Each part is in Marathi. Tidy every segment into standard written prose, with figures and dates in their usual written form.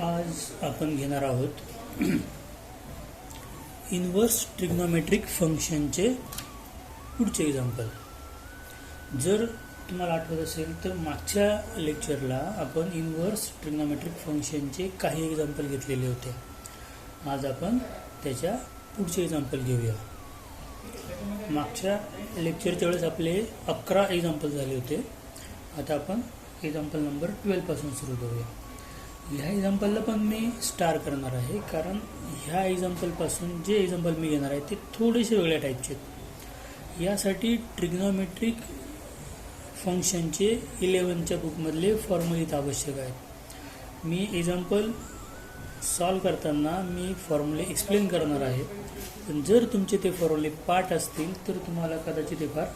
आज आपण घेणार आहोत इनवर्स ट्रिग्नोमेट्रिक फंक्शनचे पुढचे एक्झाम्पल। जर तुम्हाला आठवत असेल तर मागच्या लेक्चरला आपण इनवर्स ट्रिग्नोमेट्रिक फंक्शनचे काही एक्झाम्पल घेतलेले होते। आज आपण त्याच्या पुढचे एक्झाम्पल घेऊया। मागच्या लेक्चरच्या वेळेस आपले 11 एक्झाम्पल झाले होते। आता आपण एक्झाम्पल नंबर 12 पासून सुरू करूया। ह्या एक्झाम्पलला पण मी स्टार करणार आहे, कारण ह्या एक्झाम्पलपासून जे एक्झाम्पल मी घेणार आहे ते थोडेसे वेगळ्या टाईपचे आहेत। यासाठी ट्रिग्नोमेट्रिक फंक्शनचे 11च्या बुकमधले फॉर्म्युले आवश्यक आहेत। मी एक्झाम्पल सॉल्व करताना मी फॉर्म्युले एक्सप्लेन करणार आहे, पण जर तुमचे ते फॉर्म्युले पाठ असतील तर तुम्हाला कदाचित ते फार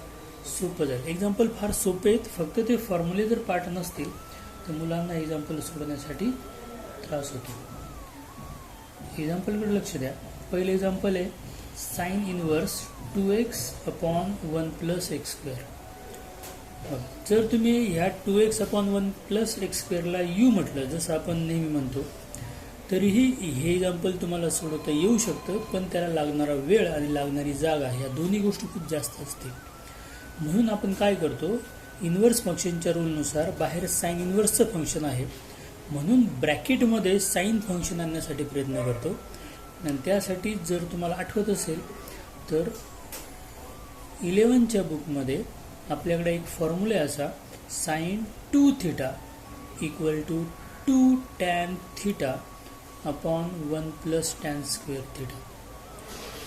सोपं जाईल। एक्झाम्पल फार सोपे आहेत, फक्त ते फॉर्म्युले जर पाठ नसतील तर मुलांना एक्झाम्पल सोडवण्यासाठी त्रास होतो। एक्झाम्पलकडे लक्ष द्या। पहिले एक्झाम्पल आहे साइन इनवर्स 2x/1 + x²। जर तुम्ही ह्या 2x/1 + x² ला u म्हटलं, जसं आपण नेहमी म्हणतो, तरीही हे एक्झाम्पल तुम्हाला सोडवता येऊ शकतं, पण त्याला लागणारा वेळ आणि लागणारी जागा ह्या दोन्ही गोष्टी खूप जास्त असतील। म्हणून आपण काय करतो, इनवर्स फंक्शनच्या रूलनुसार बाहेर साइन इनवर्सचं फंक्शन आहे, म्हणून ब्रॅकेटमध्ये साइन फंक्शन आणण्यासाठी प्रयत्न करतो। आणि त्यासाठी जर तुम्हाला आठवत असेल तर 11च्या बुकमध्ये आपल्याकडे एक फॉर्म्युला असा sin 2θ = 2 tan θ/1 + tan²θ।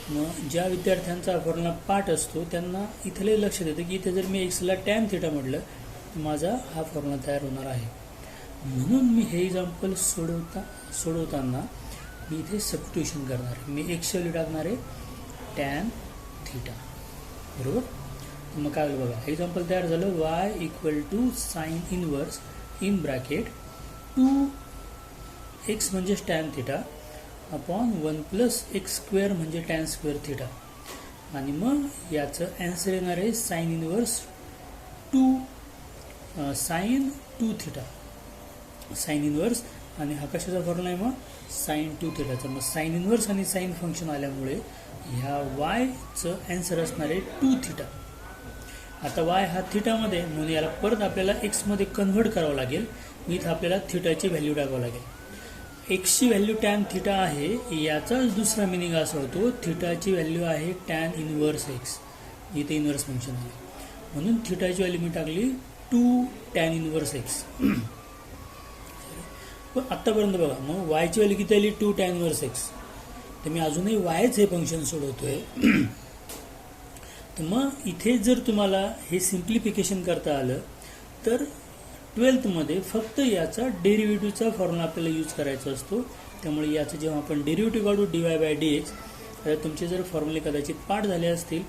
मग ज्या विद्यार्थ्यांचा फॉर्म्युला पाठ असतो त्यांना इथले लक्ष देतं की इथे जर मी x ला tan θ म्हटलं तर माझा हा फॉर्म्युला तयार होणार आहे। म्हणून मी हे एक्झाम्पल सोडवताना मी इथे सबस्टिट्यूशन करणार आहे। मी x ची व्हॅल्यू टाकणार आहे tan θ, बरोबर। मग काय होईल बघा, एक्झाम्पल तयार झालं y = sin inverse in bracket 2x म्हणजे tan θ/1 + x² म्हणजे tan²θ। आणि मग याचं आन्सर येणार आहे sine inverse 2 sin 2θ, sine inverse, आणि हा कशाचा फॉर्म्युला आहे मग sin 2θ। मग साइन इनवर्स आणि साइन फंक्शन आल्यामुळे ह्या yचं आन्सर असणार आहे 2θ। आता y हा θमध्ये, म्हणून याला परत आपल्याला x मध्ये कन्व्हर्ट करावं लागेल। इथं आपल्याला θची व्हॅल्यू टाकावं लागेल। x ची व्हॅल्यू tan θ आहे, याचाच दुसरा मिनिंग असा होतो θची व्हॅल्यू आहे tan इनवर्स x। इथे इनवर्स फंक्शन आहे, म्हणून θची व्हॅल्यू मी टाकली 2 tan इनवर्स x। पण आत्तापर्यंत बघा, मग y ची व्हॅल्यू किती आली 2 tan इनवर्स x, तर मी अजूनही yच हे फंक्शन सोडवतोय। तर मग इथे जर तुम्हाला हे सिम्प्लिफिकेशन करता आलं तर 12th मध्ये फक्त याचा डेरिव्हेटिव्हचा फॉर्म्युला आपल्याला यूज करायचा असतो। त्यामुळे याचं जेव्हा आपण डेरिव्हेटिव्ह काढू dy/dx, तर तुमचे जर फॉर्म्युले कदाचित पाठ झाले असतील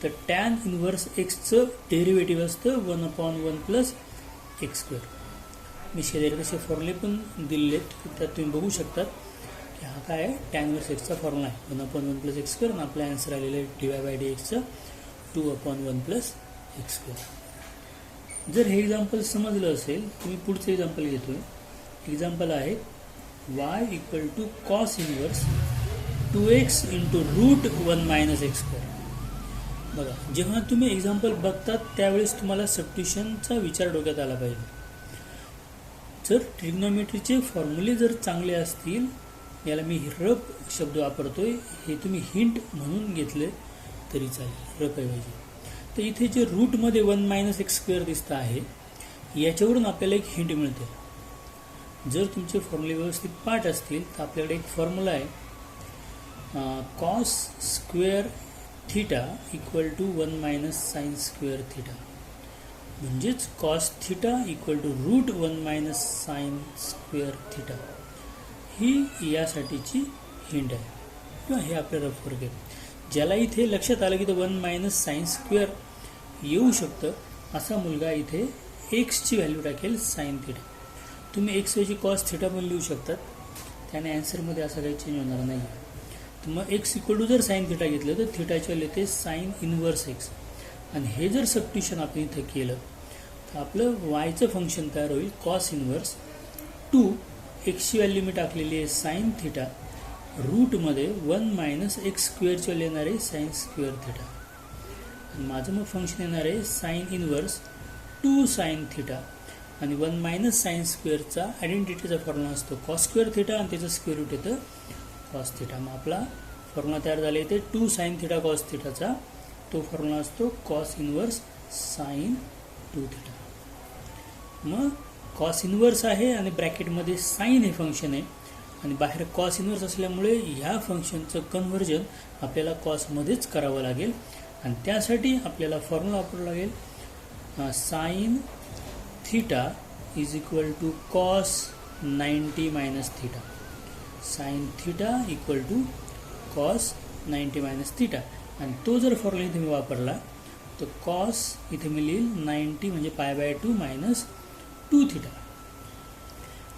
तर tan इनवर्स xचं डेरिव्हेटिव्ह असतं 1/1 + x²। मी शेजारी तसे फॉर्म्युले पण दिलेत, त्यात तुम्ही बघू शकतात की हा काय आहे, tan इनवर्स xचा फॉर्म्युला आहे 1/1 + x², आणि आपला आन्सर आलेला आहे dy/dxचं 2/1 + x²। जर हे एक्झाम्पल समजलं असेल तर मी पुढचं एक्झाम्पल घेतोय। एक्झाम्पल आहे y = cos inverse 2x × √1 - x²। बघा, जेव्हा तुम्ही एक्झाम्पल बघतात त्यावेळेस तुम्हाला सबस्टिट्यूशनचा विचार डोक्यात आला पाहिजे। जर ट्रिग्नोमेट्रीचे फॉर्म्युले जर चांगले असतील, याला मी रफ शब्द वापरतोय, हे तुम्ही हिंट म्हणून घेतले तरी चालेल, रफ ऐवजी। तर इथे जे रूटमध्ये 1 - x² दिसतं आहे, याच्यावरून आपल्याला एक हिंट मिळते। जर तुमचे फॉर्म्युले व्यवस्थित पाठ असतील तर आपल्याकडे एक फॉर्म्युला आहे cos² θ = 1 - sin²θ, म्हणजेच cos θ = √1 - sin²θ। ही यासाठीची हिंट आहे, किंवा हे आपलं रफ वर्क आहे। ज्याला इथे लक्षात आलं की 1 - sin² येऊ शकतं, असा मुलगा इथे x ची व्हॅल्यू टाकेल sin θ। तुम्ही x ऐवजी cos θ पण लिहू शकतात, त्याने आन्सरमध्ये असा काही चेंज होणार नाही। तर मग x = जर sin θ घेतलं तर θची व्हॅल्यू येते sin इनवर्स x, आणि हे जर सबस्टिट्यूशन आपण इथे केलं तर आपलं yचं फंक्शन तयार होईल cos इनवर्स 2 एक्सची व्हॅल्यू मी टाकलेली आहे साईन थिटा, रूटमध्ये 1 मायनस एक्स स्क्वेअरची व्हॅल्यू येणार आहे साईन स्क्वेअर थिटा, आणि माझं मग फंक्शन येणार आहे साईन इनवर्स 2 साईन थिटा, आणि 1 मायनस साईन स्क्वेअरचा आयडेंटिटीचा फॉर्म्युला असतो कॉस स्क्वेअर थिटा, आणि त्याचं स्क्वेअर रूट येतं कॉस थिटा. मग आपला फॉर्म्युला तयार झाला इथे 2 साईन थिटा कॉस थिटाचा, तो फॉर्म्युला असतो कॉस इनवर्स साईन 2 थिटा. मग कॉस इनवर्स आहे आणि ब्रॅकेटमध्ये साईन हे फंक्शन आहे, आणि बाहेर कॉस इनवर्स असल्यामुळे ह्या फंक्शनचं कन्व्हर्जन आपल्याला कॉसमध्येच करावं लागेल, आणि त्यासाठी आपल्याला फॉर्म्युला वापरावा लागेल sine theta is equal to cos 90 minus theta. Sine theta equal to cos 90 minus theta, आणि तो जर फॉर्म्युला इथे मी वापरला तर कॉस इथे मी लिहिल 90 म्हणजे π/2 मायनस 2 थिटा,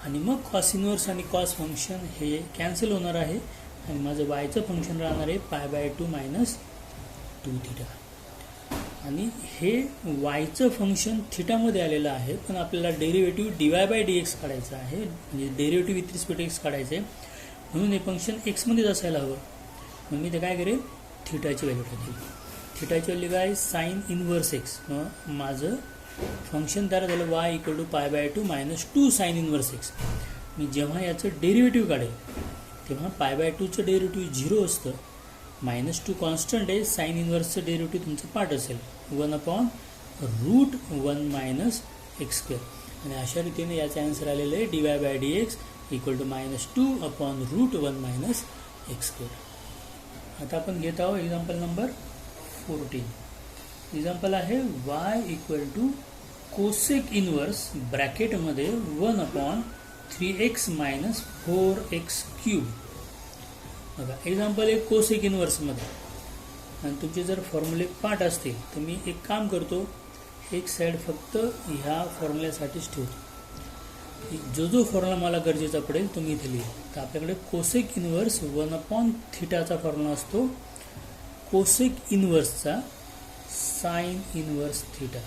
आणि मग कॉस इनवर्स आणि कॉस फंक्शन हे कॅन्सल होणार आहे, आणि माझं वायचं फंक्शन राहणार आहे π/2 मायनस 2 थिटा. आणि हे वायचं फंक्शन थिटामध्ये आलेलं आहे, पण आपल्याला डेरिव्हेटिव्ह dy/dx काढायचं आहे, म्हणजे डेरिव्हेटिव्ह विथ रिस्पेक्ट एक्स काढायचं आहे, म्हणून हे फंक्शन एक्समध्येच असायला हवं. मग मी ते काय करेल, थिटाची व्हॅल्यू टाकेल. थिटाची व्हॅल्यू काय, साईन इनवर्स एक्स. मग माझं फंक्शन तयार झालं y equal to π/2 minus 2 sine inverse x. मी जेव्हा याचं डेरिव्हेटिव्ह काढेल तेव्हा π/2चं डेरिव्हेटिव्ह 0 असतं, -2 कॉन्स्टंट आहे, साईन इनवर्सचं डेरिव्हेटिव्ह तुमचं पार्ट असेल 1/√1 मायनस एक्स स्क्वेअर, आणि अशा रीतीने याचा आन्सर आलेलं आहे dy/dx equal to -2/√1 minus x square. आता आपण घेत आहोत एक्झाम्पल नंबर 14. एक्झाम्पल आहे y equal to cosec inverse ब्रॅकेटमध्ये 1/3x मायनस 4x क्यूब. बघा एक्झाम्पल आहे कोसेक इनवर्समध्ये, आणि तुमचे जर फॉर्म्युले पाठ असतील तर मी एक काम करतो, एक साईड फक्त ह्या फॉर्म्युल्यासाठीच ठेवतो. जो फॉर्म्युला मला गरजेचा पडेल तो मी इथे लिहितो. तर आपल्याकडे कोसेक इनवर्स 1/θचा फॉर्म्युला असतो, कोसेक इनवर्सचा sine inverse theta.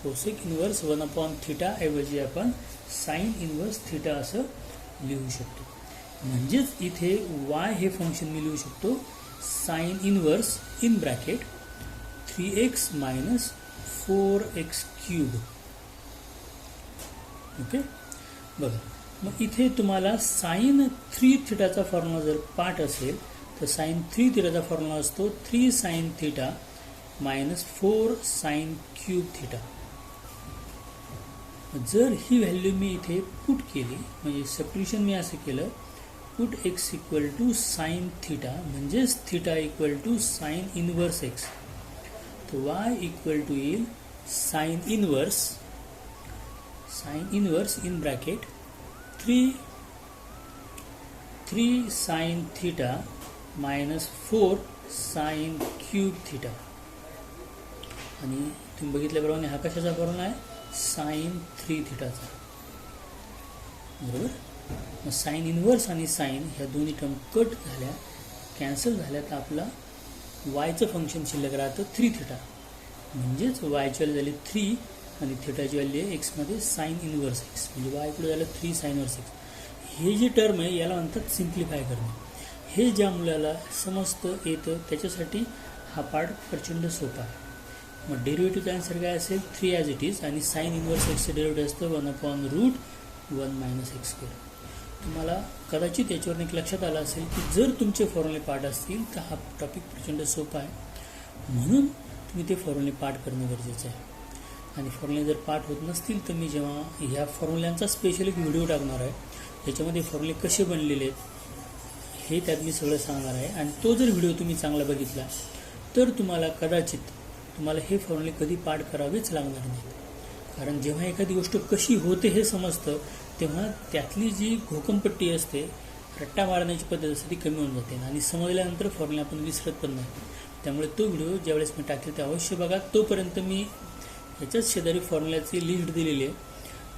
Cosec inverse 1/θ ऐवजी आपण साईन इनवर्स थिटा असं लिहू शकतो. म्हणजेच इथे y हे फंक्शन मी लिहू शकतो sine inverse in bracket 3x minus 4x cube. Okay, बघा मग इथे तुम्हाला साईन 3 थिटाचा फॉर्म्युला जर पाठ असेल तर साईन 3 थिटाचा फॉर्म्युला असतो 3 sine theta minus 4 sine cube theta. जर ही व्हॅल्यू मी इथे पुट केली, म्हणजे सबस्टिट्यूशन मी असं केलं, put x equal to sine theta म्हणजेच theta equal to sine inverse x, तर y इक्वल टू येईल sine inverse in bracket 3 sine theta minus 4 sine cube theta. आणि तुम्ही बघितल्याप्रमाणे हा कशाचा फॉर्म्युला आहे, साईन 3 थिटाचा. बरोबर, मग साईन इनवर्स आणि साईन ह्या दोन्ही टर्म कट झाल्या, कॅन्सल झाल्या, तर आपला वायचं फंक्शन शिल्लक राहतं 3 थिटा. म्हणजेच वायची व्हॅल्यू झाली 3 आणि थिटाची व्हॅल्यू आहे एक्समध्ये साईन इनवर्स एक्स, म्हणजे वाय इकडे झालं 3 साईन इनवर्स एक्स. हे जे टर्म आहे याला म्हणतात सिम्प्लिफाय करणे. हे ज्या मुलाला समजतं येतं त्याच्यासाठी हा पार्ट प्रचंड सोपा आहे. मग डेरिव्हेटिव्हचा आन्सर काय असेल, 3 ॲज इट इज, आणि साईन इनवर्स एक्सचं डेरिव्हेटिव्ह असतं 1/√1 मायनस एक्स स्क्वेअर. तुम्हाला कदाचित याच्यावर एक लक्षात आलं असेल की जर तुमचे फॉर्म्युले पाठ असतील तर हा टॉपिक प्रचंड सोपा आहे, म्हणून तुम्ही ते फॉर्म्युले पाठ करणं गरजेचं आहे. आणि फॉर्म्युले जर पाठ होत नसतील तर मी जेव्हा ह्या फॉर्म्युल्यांचा स्पेशल एक व्हिडिओ टाकणार आहे, त्याच्यामध्ये फॉर्म्युले कसे बनलेले आहेत हे त्यात मी सगळं सांगणार आहे. आणि तो जर व्हिडिओ तुम्ही चांगला बघितला तर तुम्हाला कदाचित हे फॉर्म्युले कधी पाठ करावेच लागणार नाहीत. कारण जेव्हा एखादी गोष्ट कशी होते हे समजतं तेव्हा त्यातली जी घोकंपट्टी असते, रट्टा मारण्याची पद्धत असते, ती कमी होऊन जाते, आणि समजल्यानंतर फॉर्म्युला आपण विसरत पण नाही. त्यामुळे तो व्हिडिओ ज्यावेळेस मी टाकेल ते अवश्य बघा. तोपर्यंत मी ह्याच्याच शेजारी फॉर्म्युल्याची लिस्ट दिलेली आहे,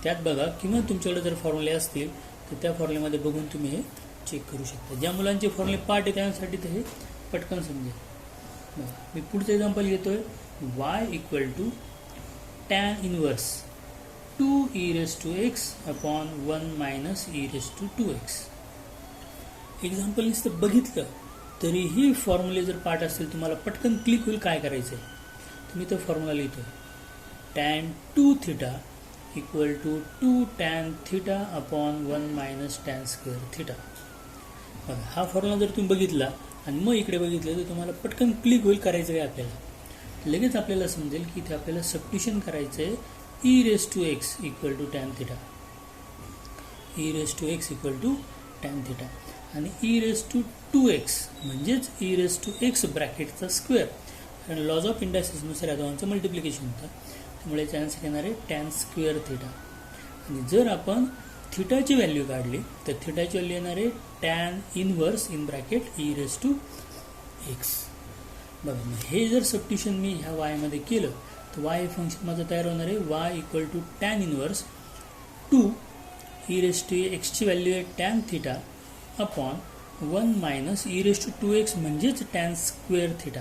त्यात बघा, किंवा तुमच्याकडे जर फॉर्म्युले असतील तर त्या फॉर्म्युल्यामध्ये बघून तुम्ही हे चेक करू शकता. ज्या मुलांचे फॉर्म्युले पाठ आहे त्यासाठी तर हे पटकन समजेल. मी पुढचं एक्झाम्पल घेतोय, y equal to tan inverse 2e⁻x upon 1 minus e⁻2x. Example नुसतं बघितलं तरीही फॉर्म्युले जर पाठ असतील तुम्हाला पटकन क्लिक होईल काय करायचं आहे. तर मी तो फॉर्म्युला लिहितो. tan 2 theta equal to 2 tan theta upon 1 minus tan square theta. बघा हा फॉर्म्युला जर तुम्ही बघितला आणि मग इकडे बघितलं तर तुम्हाला पटकन क्लिक होईल करायचं आहे आपल्याला. लगेच आपल्याला समजेल की इथे आपल्याला सबस्टिट्यूशन करायचं आहे e⁻x equal to tan theta. e⁻x equal to tan theta आणि e⁻2x म्हणजेच e⁻x ब्रॅकेटचा स्क्वेअर. कारण लॉज ऑफ इंडायसिसनुसार या दोघांचं मल्टिप्लिकेशन होतं. त्यामुळे याचा आन्सर येणार आहे tan स्क्वेअर थिटा. आणि जर आपण थिटाची व्हॅल्यू काढली तर थिटाची व्हॅल्यू येणार आहे tan inverse in bracket e⁻x. बघा मग हे जर सबस्टिट्यूशन मी ह्या वायमध्ये केलं तर वाय हे फंक्शन माझं तयार होणार आहे y equal to tan inverse 2 e⁻x ची व्हॅल्यू आहे tan theta upon 1 minus e⁻2x म्हणजेच tan स्क्वेअर थिटा.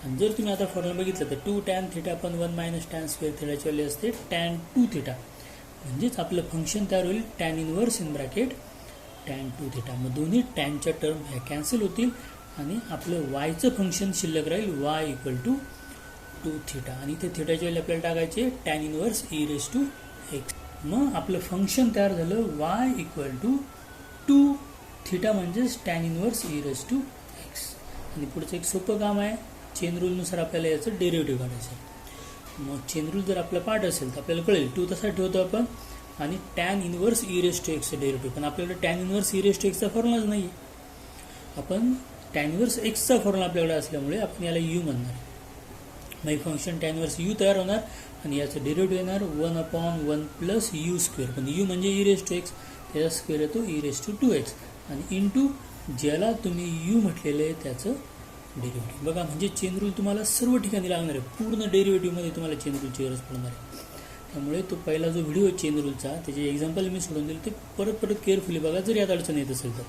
आणि जर तुम्ही आता फॉर्म्युला बघितलं तर 2 tan theta upon 1 minus tan square थिटाची व्हॅल्यू असते tan 2 थिटा. म्हणजेच आपलं फंक्शन तयार होईल tan inverse in bracket tan 2 theta. मग दोन्ही टॅनच्या टर्म ह्या कॅन्सल होतील आणि आपलं वायचं फंक्शन शिल्लक राहील y इक्वल टू 2 थिटा. आणि इथे थिटाची व्हॅल्यू आपल्याला टाकायची tan इनवर्स e⁻x. मग आपलं फंक्शन तयार झालं y इक्वल टू 2 थिटा म्हणजेच tan इनवर्स e⁻x. आणि पुढचं एक सोपं काम आहे. चेन रूलनुसार आपल्याला याचं डेरिव्हेटिव्ह काढायचं आहे. मग चेन रूल जर आपला पाठ असेल तर आपल्याला कळेल 2 तसा ठेवतो आपण आणि tan इनवर्स e⁻x डेरिव्हेटिव्ह. पण आपल्याकडे tan इनवर्स e⁻x चा फॉर्म्युलाच नाही आहे. आपण tan इनवर्स एक्सचा फॉर्म्युला आपल्याकडे असल्यामुळे आपण याला u म्हणणार. मग फंक्शन tan इनवर्स u तयार होणार आणि याचं डेरिव्हेटिव्ह येणार 1 अपॉन 1 प्लस u स्क्वेअर. पण u म्हणजे e⁻x त्याचा स्क्वेअर येतो e⁻2x आणि इंटू ज्याला तुम्ही u म्हटलेलं आहे त्याचं डेरिव्हेटिव्ह. बघा म्हणजे चेन रूल तुम्हाला सर्व ठिकाणी लागणार आहे. पूर्ण डेरिव्हेटिव्हमध्ये तुम्हाला चेन रूलची गरज पडणार आहे. त्यामुळे तो पहिला जो व्हिडिओ आहे चेन रूलचा त्याचे एक्झाम्पल मी सोडून दिलं ते परत केअरफुली बघा. जर यात अडचण येत असेल तर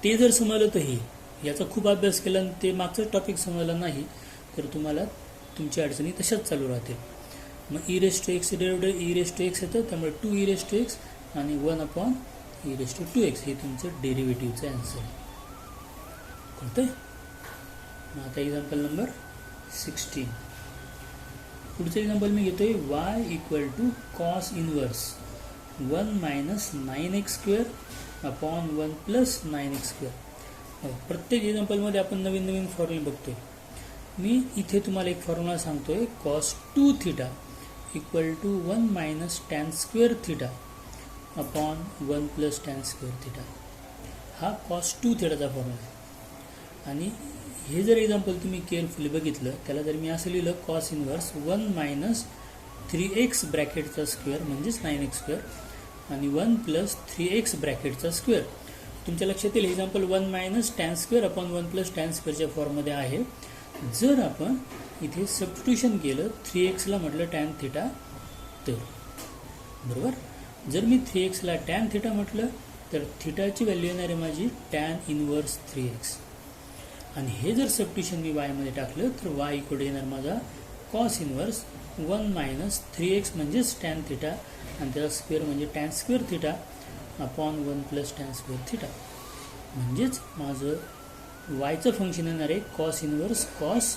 ते जर समजलं तर हे याचा खूप अभ्यास केला आणि ते मागचं टॉपिक समजलं नाही तर तुम्हाला तुमची अडचणी तशाच चालू राहतील. मग e⁻x डेरिव्हेटिव्ह e⁻x येतं त्यामुळे 2 e⁻x आणि 1 अपॉन e⁻2x हे तुमचं डेरिव्हेटिव्हचं आन्सर आहे. कळतंय? मग आता एक्झाम्पल नंबर 16. पुढचं एक्झाम्पल मी घेतोय y equal to cos inverse 1 minus 9x square upon 1 plus 9x square. प्रत्येक एक्झाम्पलमध्ये आपण नवीन नवीन फॉर्म्युले बघतोय. मी इथे तुम्हाला एक फॉर्म्युला सांगतोय cos 2 theta equal to 1 minus tan square theta upon 1 plus tan square theta. हा कॉस 2 थिटाचा फॉर्म्युला आहे. आणि हे जर एक्झाम्पल तुम्ही केअरफुली बघितलं त्याला जर मी असं लिहिलं कॉस इनवर्स 1 मायनस 3x ब्रॅकेटचा स्क्वेअर म्हणजेच 9x स्क्वेअर आणि 1 प्लस 3x ब्रॅकेटचा स्क्वेअर. तुमच्या लक्षात येईल example 1 minus tan square upon 1 plus tan स्क्वेअरच्या फॉर्ममध्ये आहे. जर आपण इथे सबस्टिट्यूशन केलं 3xला म्हटलं tan थिटा तर बरोबर. जर मी 3xला tan थिटा म्हटलं तर थिटाची व्हॅल्यू येणार आहे माझी tan इनवर्स 3x. आणि हे जर सबस्टिट्यूशन मी वायमध्ये टाकलं तर वाय इक्वल येणार माझा कॉस इनवर्स 1 मायनस 3x म्हणजेच tan थिटा आणि त्याचा स्क्वेअर म्हणजे tan square theta upon 1 plus tan square theta. म्हणजेच माझं वायचं फंक्शन येणार आहे कॉस इनवर्स कॉस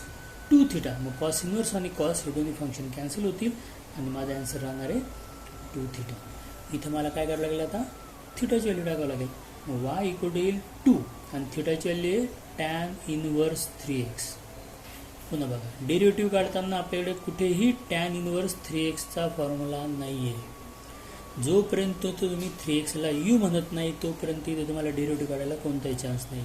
2 थिटा. मग कॉस इनवर्स आणि कॉस हे दोन्ही फंक्शन कॅन्सल होतील आणि माझा आन्सर राहणार आहे 2 थिटा. इथं मला काय करावं लागेल आता थिटाची व्हॅल्यू टाकावं लागेल. मग वाय इक्वल येईल 2 आणि थिटाची व्हॅल्यू आहे tan इनवर्स 3x. पुन्हा बघा डेरिव्हेटिव्ह काढताना आपल्याकडे कुठेही tan इनवर्स 3xचा फॉर्म्युला नाही आहे. जोपर्यंत तुम्ही 3xला u म्हणत नाही तोपर्यंत इथे तुम्हाला डेरिव्हेटिव्ह काढायला कोणताही चान्स नाही.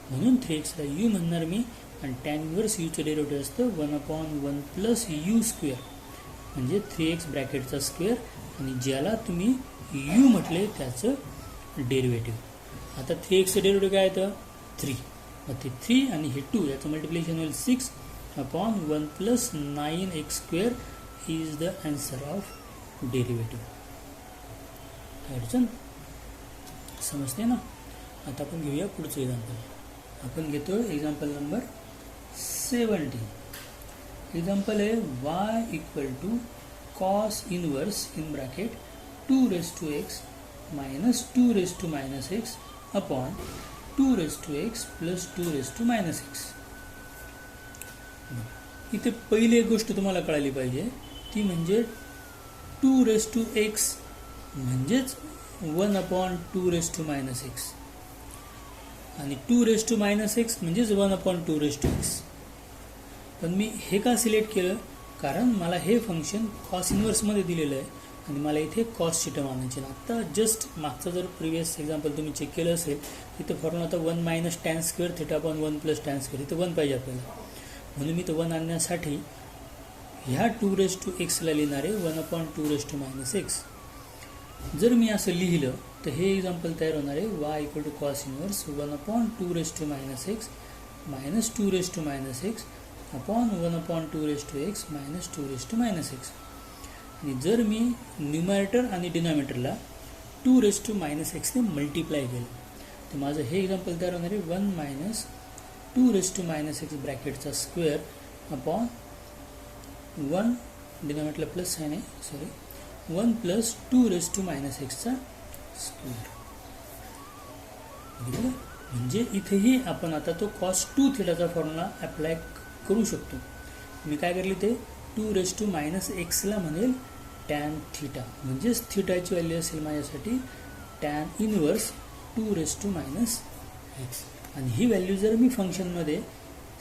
म्हणून 3xला u म्हणणार मी आणि tan इनवर्स यूचं डेरिव्हेटिव्ह असतं 1 अपॉन 1 प्लस u स्क्वेअर म्हणजे 3x ब्रॅकेटचा स्क्वेअर आणि ज्याला तुम्ही u म्हटले त्याचं डेरिव्हेटिव्ह. आता 3xचं डेरिव्हेटिव्ह काय येतं 3. मग ते 3 आणि हे 2 याचं मल्टिप्लिकेशन होईल 6 upon 1 plus 9x square is the answer of derivative. काय अडचण समजते ना. आता आपण घेऊया पुढचं एक्झाम्पल. आपण घेतो एक्झाम्पल नंबर 17. एक्झाम्पल आहे y equal to cos inverse in bracket 2x minus 2 x upon 2x plus 2 x. इथे पहिली एक गोष्ट तुम्हाला कळाली पाहिजे ती म्हणजे 2x म्हणजेच 1/2 x आणि 2 x म्हणजेच 1/2x. पण मी हे का सिलेक्ट केलं, कारण मला हे फंक्शन कॉस इन्व्हर्समध्ये दिलेलं आहे आणि मला इथे कॉस थीटा मानायचे. आता जस्ट मागचं जर प्रिव्हियस एक्झाम्पल तुम्ही चेक केलं असेल तिथं फॉर्म्युला आता 1 minus tan square theta upon 1 plus tan square, इथं 1 पाहिजे आपल्याला. म्हणून मी तो 1 आणण्यासाठी ह्या 2x ला लिहिणार आहे 1/2 x. जर मी असं लिहिलं तर हे एक्झाम्पल तयार होणार आहे y equal to cos inverse 1/2 x minus 2 x upon 1/2 x minus 2 x. आणि जर मी न्यूमरेटर आणि डिनॉमिनेटरला 2 x ने मल्टिप्लाय केलं तर माझं हे एक्झाम्पल तयार होणार आहे 1 मायनस 2 x ब्रॅकेटचा स्क्वेअर अपॉन 1 डिनॉमिनेटरला प्लस साइन आहे, सॉरी 1 प्लस 2 xचा स्क्वेअर. म्हणजे इथेही आपण आता तो कॉस 2 थीटाचा फॉर्म्युला अप्लाय करू शकतो. मी काय करले ते 2 x ला म्हणेल टॅन थीटा, म्हणजेच थीटाची व्हॅल्यू असेल माझ्यासाठी टॅन इनवर्स 2 x. आणि ही व्हॅल्यू जर मी फंक्शनमध्ये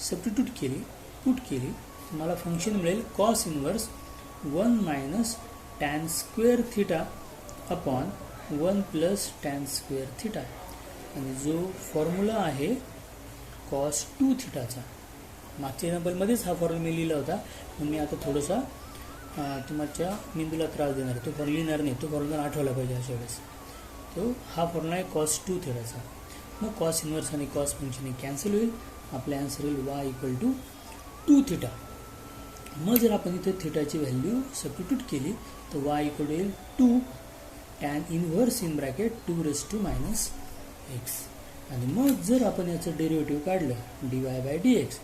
सबस्टिट्यूट केली, पुट केली, तर मला फंक्शन मिळेल cos inverse 1 minus tan square theta upon 1 plus tan square theta. आणि जो फॉर्म्युला आहे कॉस 2 थीटाचा, मागच्या एक्झाम्पलमध्येच हा फॉर्म्युला मी लिहिला होता, पण मी आता थोडासा तुमच्या मेंदूला त्रास देणार आहे, तो फॉर्म्युला लिहिणार नाही, तो फॉर्म्युला आठवला पाहिजे अशा वेळेस. तो हा फॉर्म्युला आहे कॉस 2 थीटाचा. मग कॉस इन्व्हर्स आणि कॉस फंक्शन हे कॅन्सल होईल, आपला आन्सर होईल y इक्वल टू 2 थीटा. मग जर आपण इथे थीटाची व्हॅल्यू सबस्टिट्यूट केली तर y इक्वल होईल 2 tan inverse in bracket 2 x. आणि मग जर आपण याचं डेरिव्हेटिव्ह काढलं dy/dx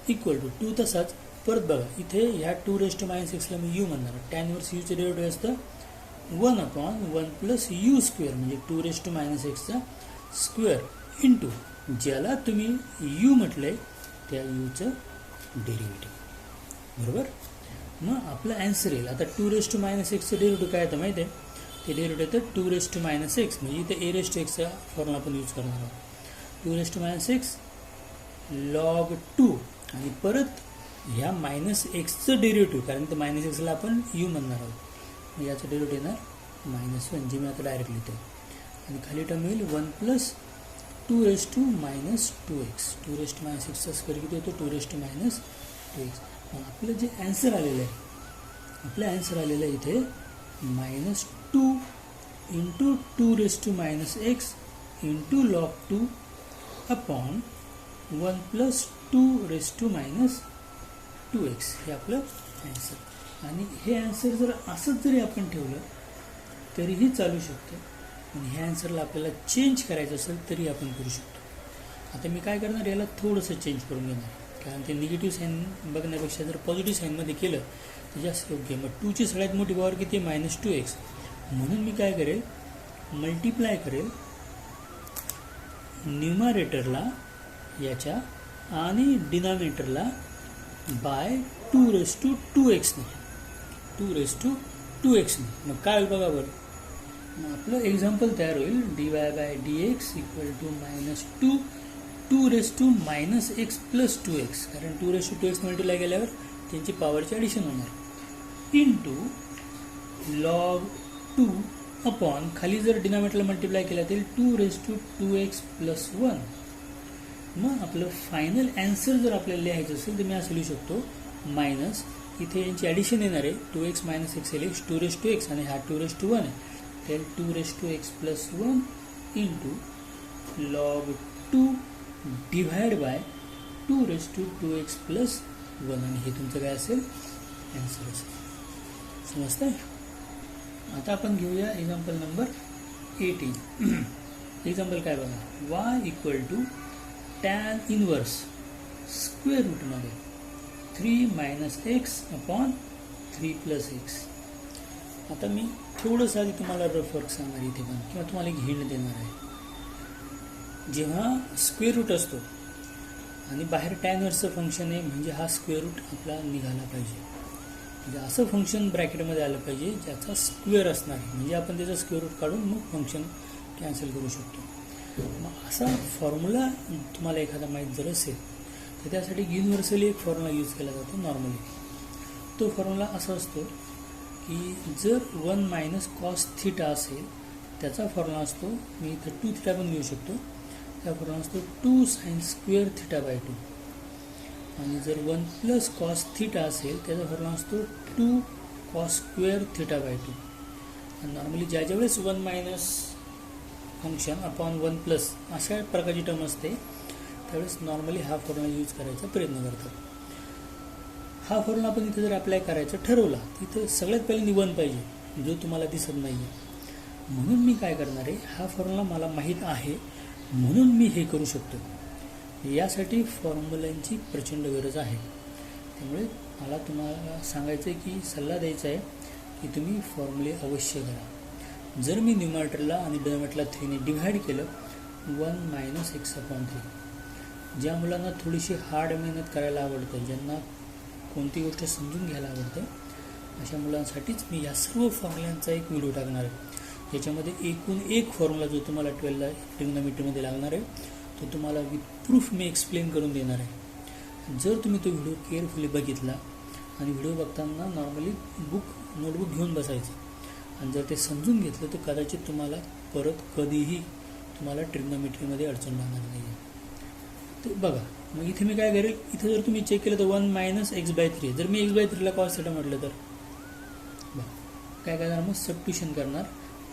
इक्वल टू 2, तसाच परत बघा इथे ह्या 2 xला मी u म्हणणार. टॅन इन्व्हर्स यूचं डेरिव्हेटिव्ह असतं 1/1 प्लस u स्क्वेअर म्हणजे 2 xचा स्क्वेअर इंटू ज्याला तुम्ही u म्हटलंय त्या यूचं डेरिव्हेटिव्ह. बरोबर. मग आपला आन्सर येईल आता 2 xचं डेरिव्हेटिव्ह काय येतं माहिती आहे, ते डेरिव्हेटिव्ह येतं 2 x म्हणजे इथे a चा फॉर्म्युला आपण यूज करणार आहोत. 2 x लॉग 2 आणि परत ह्या -xचं डेरिव्हेटिव्ह, कारण ते -xला आपण u म्हणणार आहोत, मग याचं डेरिव्हेटिव्ह येणार -1 जे मी आता डायरेक्ट लिहितो. आणि खाली टर्म येईल 1 प्लस 2 2x. 2 xचा स्क्वेअर किती होतो 2 2x. मग आपलं जे आन्सर आलेलं आहे, आपलं आन्सर आलेलं आहे इथे -2 into 2 x into log 2 upon 1 plus 2 2x हे आपलं आन्सर. आणि हे आन्सर जर असंच जरी आपण ठेवलं तरीही चालू शकतं, आणि ह्या आन्सरला आपल्याला चेंज करायचं असेल तरी आपण करू शकतो. आता मी काय करणार, याला थोडंसं चेंज करून घेणार, कारण ते निगेटिव्ह साईन बघण्यापेक्षा जर पॉझिटिव्ह साईनमध्ये केलं तर जास्त योग्य. मग 2ची सगळ्यात मोठी पॉवर किती -2x, म्हणून मी काय करेल मल्टिप्लाय करेल न्यूमरेटरला याच्या आणि डिनॉमिनेटरला बाय 2 ने. मग काय होईल बघा बरं. मग आपलं एक्झाम्पल तयार होईल dy/dx equal to -2 x plus 2x, कारण 2 मल्टिप्लाय केल्यावर त्यांची पॉवरची ॲडिशन होणार इंटू लॉग 2 अपॉन खाली जर डिनॉमिनेटरला मल्टिप्लाय केला तर 2 प्लस 1. मग आपलं फायनल आन्सर जर आपल्याला लिहायचं असेल तर मी असं लिहू शकतो मायनस इथे यांची ॲडिशन येणार आहे 2x - x येईल 2 आणि हा 2 आहे तर 2 plus 1 into log 2 divide by 2 plus 1. आणि हे तुमचं काय असेल आन्सर असेल. समजतंय. आता आपण घेऊया एक्झाम्पल नंबर 18. एक्झाम्पल काय बघा, y equal to tan inverse square रूटमध्ये 3 - x अपॉन 3 प्लस x. आता मी थोडंसं आधी तुम्हाला रफ वर्क सांगणार इथे पण, किंवा तुम्हाला एक हिंट देणार आहे. जेव्हा स्क्वेअर रूट असतो आणि बाहेर tan इन्व्हर्सचं फंक्शन आहे, म्हणजे हा स्क्वेअर रूट आपला निघाला पाहिजे. म्हणजे असं फंक्शन ब्रॅकेटमध्ये आलं पाहिजे ज्याचा स्क्वेअर असणार आहे, म्हणजे आपण त्याचा स्क्वेअर रूट काढून मग फंक्शन कॅन्सल करू शकतो. मग असा फॉर्म्युला तुम्हाला एखादा माहीत जर असेल तर त्यासाठी युनिव्हर्सली एक फॉर्म्युला यूज केला जातो नॉर्मली. तो फॉर्म्युला असा असतो की जर 1 मायनस कॉस थिटा असेल त्याचा फॉर्म्युला असतो, मी इथं 2 थिटा पण घेऊ शकतो, त्या फॉर्म्युला असतो 2 साइन स्क्वेअर थिटा बाय 2. आणि जर 1 प्लस कॉस थिटा असेल त्याचा फॉर्म्युला असतो 2 कॉस स्क्वेअर थिटा बाय 2. आणि नॉर्मली ज्या वेळेस 1 मायनस फंक्शन अपॉन 1 प्लस अशा प्रकारची टर्म असते त्यावेळेस नॉर्मली हा फॉर्म्युला यूज करायचा प्रयत्न करतात. हा फॉर्म्युला आपण इथे जर अप्लाय करायचं ठरवला तिथं सगळ्यात पहिल्यांदा 1 पाहिजे, जो तुम्हाला दिसत नाही आहे. म्हणून मी काय करणार आहे, हा फॉर्म्युला मला माहीत आहे म्हणून मी हे करू शकतो. यासाठी फॉर्म्युलांची प्रचंड गरज आहे. त्यामुळे मला तुम्हाला सांगायचं आहे की सल्ला द्यायचा आहे की तुम्ही फॉर्म्युले अवश्य करा. जर मी न्यूमरेटरला आणि डिनॉमिनेटरला 3ने डिव्हाइड केलं 1 मायनस एक्स अपॉन 3, ज्या मुलांना थोडीशी हार्ड मेहनत करायला आवडतं, ज्यांना कोणती गोष्ट समजून घ्यायला आवडतं, अशा मुलांसाठीच मी या सर्व फॉर्म्युल्यांचा एक व्हिडिओ टाकणार आहे. याच्यामध्ये एकूण एक फॉर्म्युला जो तुम्हाला 12ला ट्रिग्नोमेट्रीमध्ये लागणार आहे तो तुम्हाला विथ प्रूफ मी एक्सप्लेन करून देणार आहे. जर तुम्ही तो व्हिडिओ केअरफुली बघितला आणि व्हिडिओ बघताना नॉर्मली नोटबुक घेऊन बसायचं आणि जर ते समजून घेतलं तर कदाचित तुम्हाला परत कधीही तुम्हाला ट्रिग्नोमेट्रीमध्ये अडचण लागणार नाही आहे. तर बघा, मग इथे मी काय करेल, इथे जर तुम्ही चेक केलं तर 1 मायनस एक्स बाय 3, जर मी एक्स बाय 3ला कॉस थिटा म्हटलं तर बघा काय करणार, मग सबट्युशन करणार,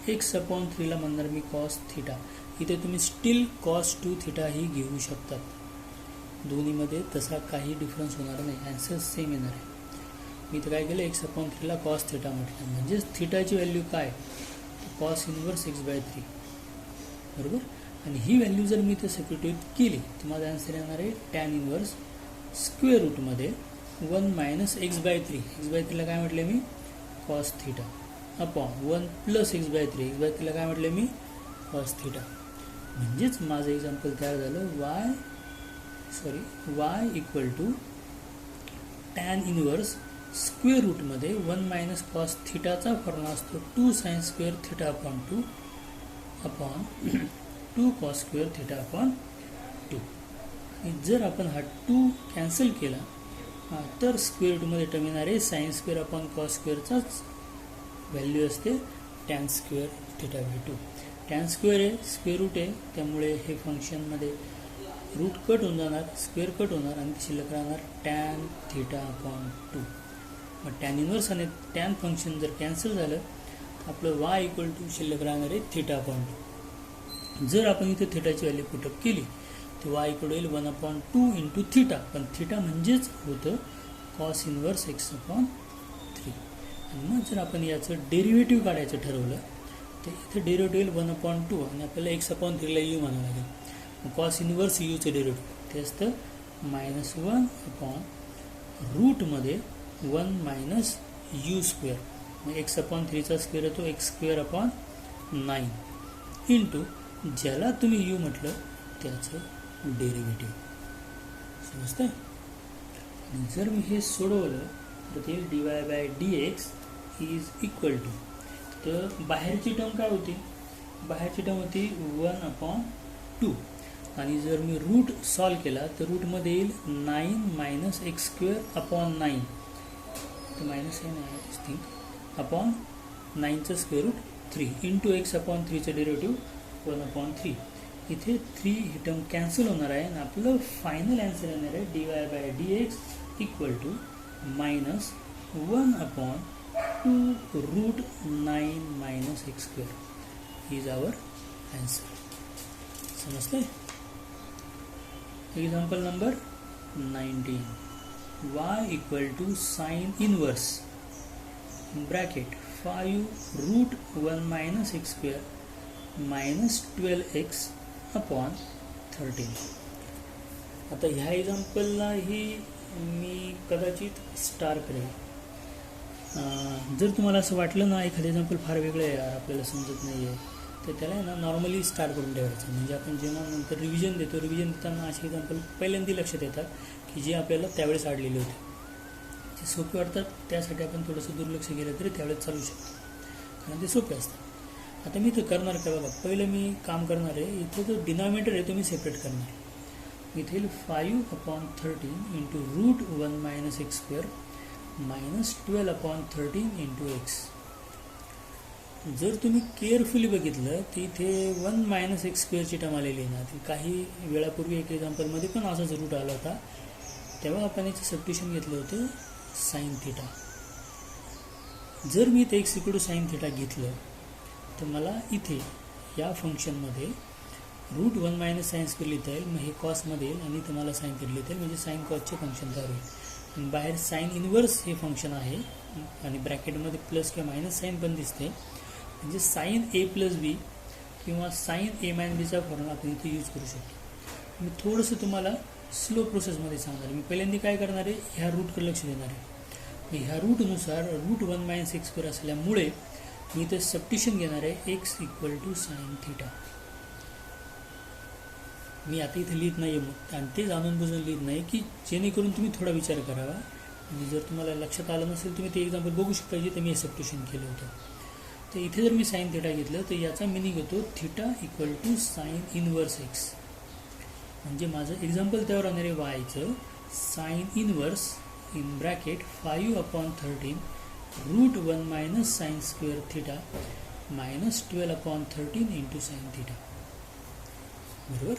एक्स अपॉन 3ला म्हणणार मी कॉस थिटा. इथे तुम्ही स्टील कॉस 2 थिटा ही घेऊ शकतात. दोन्हीमध्ये तसा काही डिफरन्स होणार नाही, ॲन्सर सेम येणार आहे. मी इथं काय केलं, एक्स अपॉन 3ला कॉस थिटा म्हटलं, म्हणजेच थिटाची व्हॅल्यू काय, कॉस इन्व्हर्स एक्स बाय 3, बरोबर. आणि ही व्हॅल्यू जर मी इथे सबस्टिट्यूट केली तर माझा आन्सर येणार आहे टॅन इन्व्हर्स स्क्वेअर रूटमध्ये 1 minus x by 3, x by 3ला काय म्हटलं मी cos theta, upon 1 plus x by 3, x by 3ला काय म्हटलं मी कॉस थिटा. म्हणजेच माझं एक्झाम्पल तयार झालं y equal to tan inverse square रूटमध्ये 1 मायनस कॉस थिटाचा फॉर्म्युला असतो 2 sine square theta upon 2 upon 2 cos square theta upon 2. आणि जर आपण हा 2 कॅन्सल केला तर स्क्वेअर रूटमध्ये टर्म येणार आहे साइन स्क्वेअर अपॉन कॉस स्क्वेअरचाच व्हॅल्यू असते tan square theta by 2. Tan square आहे, स्क्वेअर रूट आहे, त्यामुळे हे फंक्शनमध्ये रूट कट होऊन जाणार, स्क्वेअर कट होणार आणि शिल्लक राहणार टॅन थिटा अपॉन 2. मग टॅन इन्व्हर्स आणि टॅन फंक्शन जर कॅन्सल झालं तर आपलं वाय इक्वल टू शिल्लक राहणार आहे थिटा अपॉन 2. जर आपण इथे थिटाची व्हॅल्यू पुटअप केली तर वाय इक्वल होईल 1 अपॉन 2 इंटू थिटा, पण थिटा म्हणजेच होतं कॉस इन्व्हर्स एक्स अपॉन 3. आणि मग जर आपण याचं डेरिव्हेटिव्ह काढायचं ठरवलं तर इथे डेरिव्हेटिव्ह 1 अपॉन 2 आणि आपल्याला एक्स अपॉन 3ला यू म्हणावं लागेल. मग कॉस इन्व्हर्स यूचं डेरिव्हेटिव्ह ते असतं -1 अपॉन रूटमध्ये 1 मायनस यू स्क्वेअर, मग एक्स अपॉन 3चा स्क्वेअर येतो एक्स स्क्वेअर अपॉन 9 इंटू ज्याला तुम्ही यू म्हटलं त्याचं डेरिव्हेटिव्ह. समजतंय. आणि जर मी हे सोडवलं तर ते dy by dx is equal to, तर बाहेरची टर्म काय होती, बाहेरची टर्म होती 1 अपॉन 2 आणि जर मी रूट सॉल्व केला तर रूटमध्ये येईल 9 मायनस एक्स स्क्वेअर अपॉन 9, तर मायनस आहे ना थिंक अपॉन 9चं square root 3 into x upon 3चं डेरिव्हेटिव्ह 1 अपॉन 3. इथे 3 ही टर्म कॅन्सल होणार आहे आणि आपलं फायनल आन्सर येणार आहे dy by dx equal to minus 1 upon 2 root 9 minus x square is our answer. समजतंय. Example number 19, y equal to sine inverse bracket 5 root 1 minus x square minus 12x upon 13. आता ह्या एक्झाम्पललाही मी कदाचित स्टार करेल, जर तुम्हाला असं वाटलं ना एखादं एक्झाम्पल फार वेगळं आहे यार आपल्याला समजत नाही आहे, तर त्याला आहे ना नॉर्मली स्टार्ट करून ठेवायचं. म्हणजे आपण जेव्हा नंतर रिव्हिजन रिव्हिजन देताना असे एक्झाम्पल पहिल्यांदा लक्षात येतात की जे आपल्याला त्यावेळेस आढळलेले होते, जे सोपे वाटतात त्यासाठी आपण थोडंसं दुर्लक्ष केलं तरी त्यावेळेस चालू शकतो, कारण ते सोपे असतात. आता मी इथं करणार का बघा, पहिलं मी काम करणार आहे, इथं जो डिनॉमिनेटर आहे तो मी सेपरेट करणार आहे. इथे येईल 5/13 इंटू √1 - x² - 12/13 इंटू x. जर तुम्ही केअरफुली बघितलं तर इथे 1 - x² ची टर्म आलेली आहे ना, ती काही वेळापूर्वी एक एक्झाम्पलमध्ये पण असाच रूट आला होता, तेव्हा आपण याचं सबस्टिट्यूशन घेतलं होतं साईन थिटा. जर मी इथे x = साईन थिटा घेतलं तर मला इथे या फंक्शनमध्ये √1 - sin² लिहिता येईल. मग हे कॉसमध्ये येईल आणि इथं मला साईन थिटा लिहिता येईल, म्हणजे साईन कॉसचे फंक्शन तयार होईल. आणि बाहेर साईन इन्व्हर्स हे फंक्शन आहे आणि ब्रॅकेटमध्ये प्लस किंवा मायनस साईन पण दिसते, म्हणजे साईन a+b किंवा साईन a-bचा फॉर्म्युला आपण इथे यूज करू शकतो. मी थोडंसं तुम्हाला स्लो प्रोसेसमध्ये सांगणार आहे. मी पहिल्यांदा काय करणार आहे, ह्या रूटकडे लक्ष देणार आहे. ह्या रूटनुसार √1 - x² असल्यामुळे मी इथे सबस्टिट्यूशन घेणार आहे x = साईन थिटा. मी आता इथे लिहित नाही आहे मग, आणि ते जाणून बुजून लिहित नाही की जेणेकरून तुम्ही थोडा विचार करावा. आणि जर तुम्हाला लक्षात आलं नसेल तुम्ही ते एक्झाम्पल बघू शकता जिथे मी हे सबस्टिट्यूशन केलं होतं. तर इथे जर मी साईन थिटा घेतलं तर याचा मिनिंग होतो थिटा = साईन इन्व्हर्स x. म्हणजे माझं एक्झाम्पल त्यावर राहणार आहे वायचं sine inverse in bracket 5/13 √1 - sin² थिटा - 12/13 इंटू साईन थिटा, बरोबर,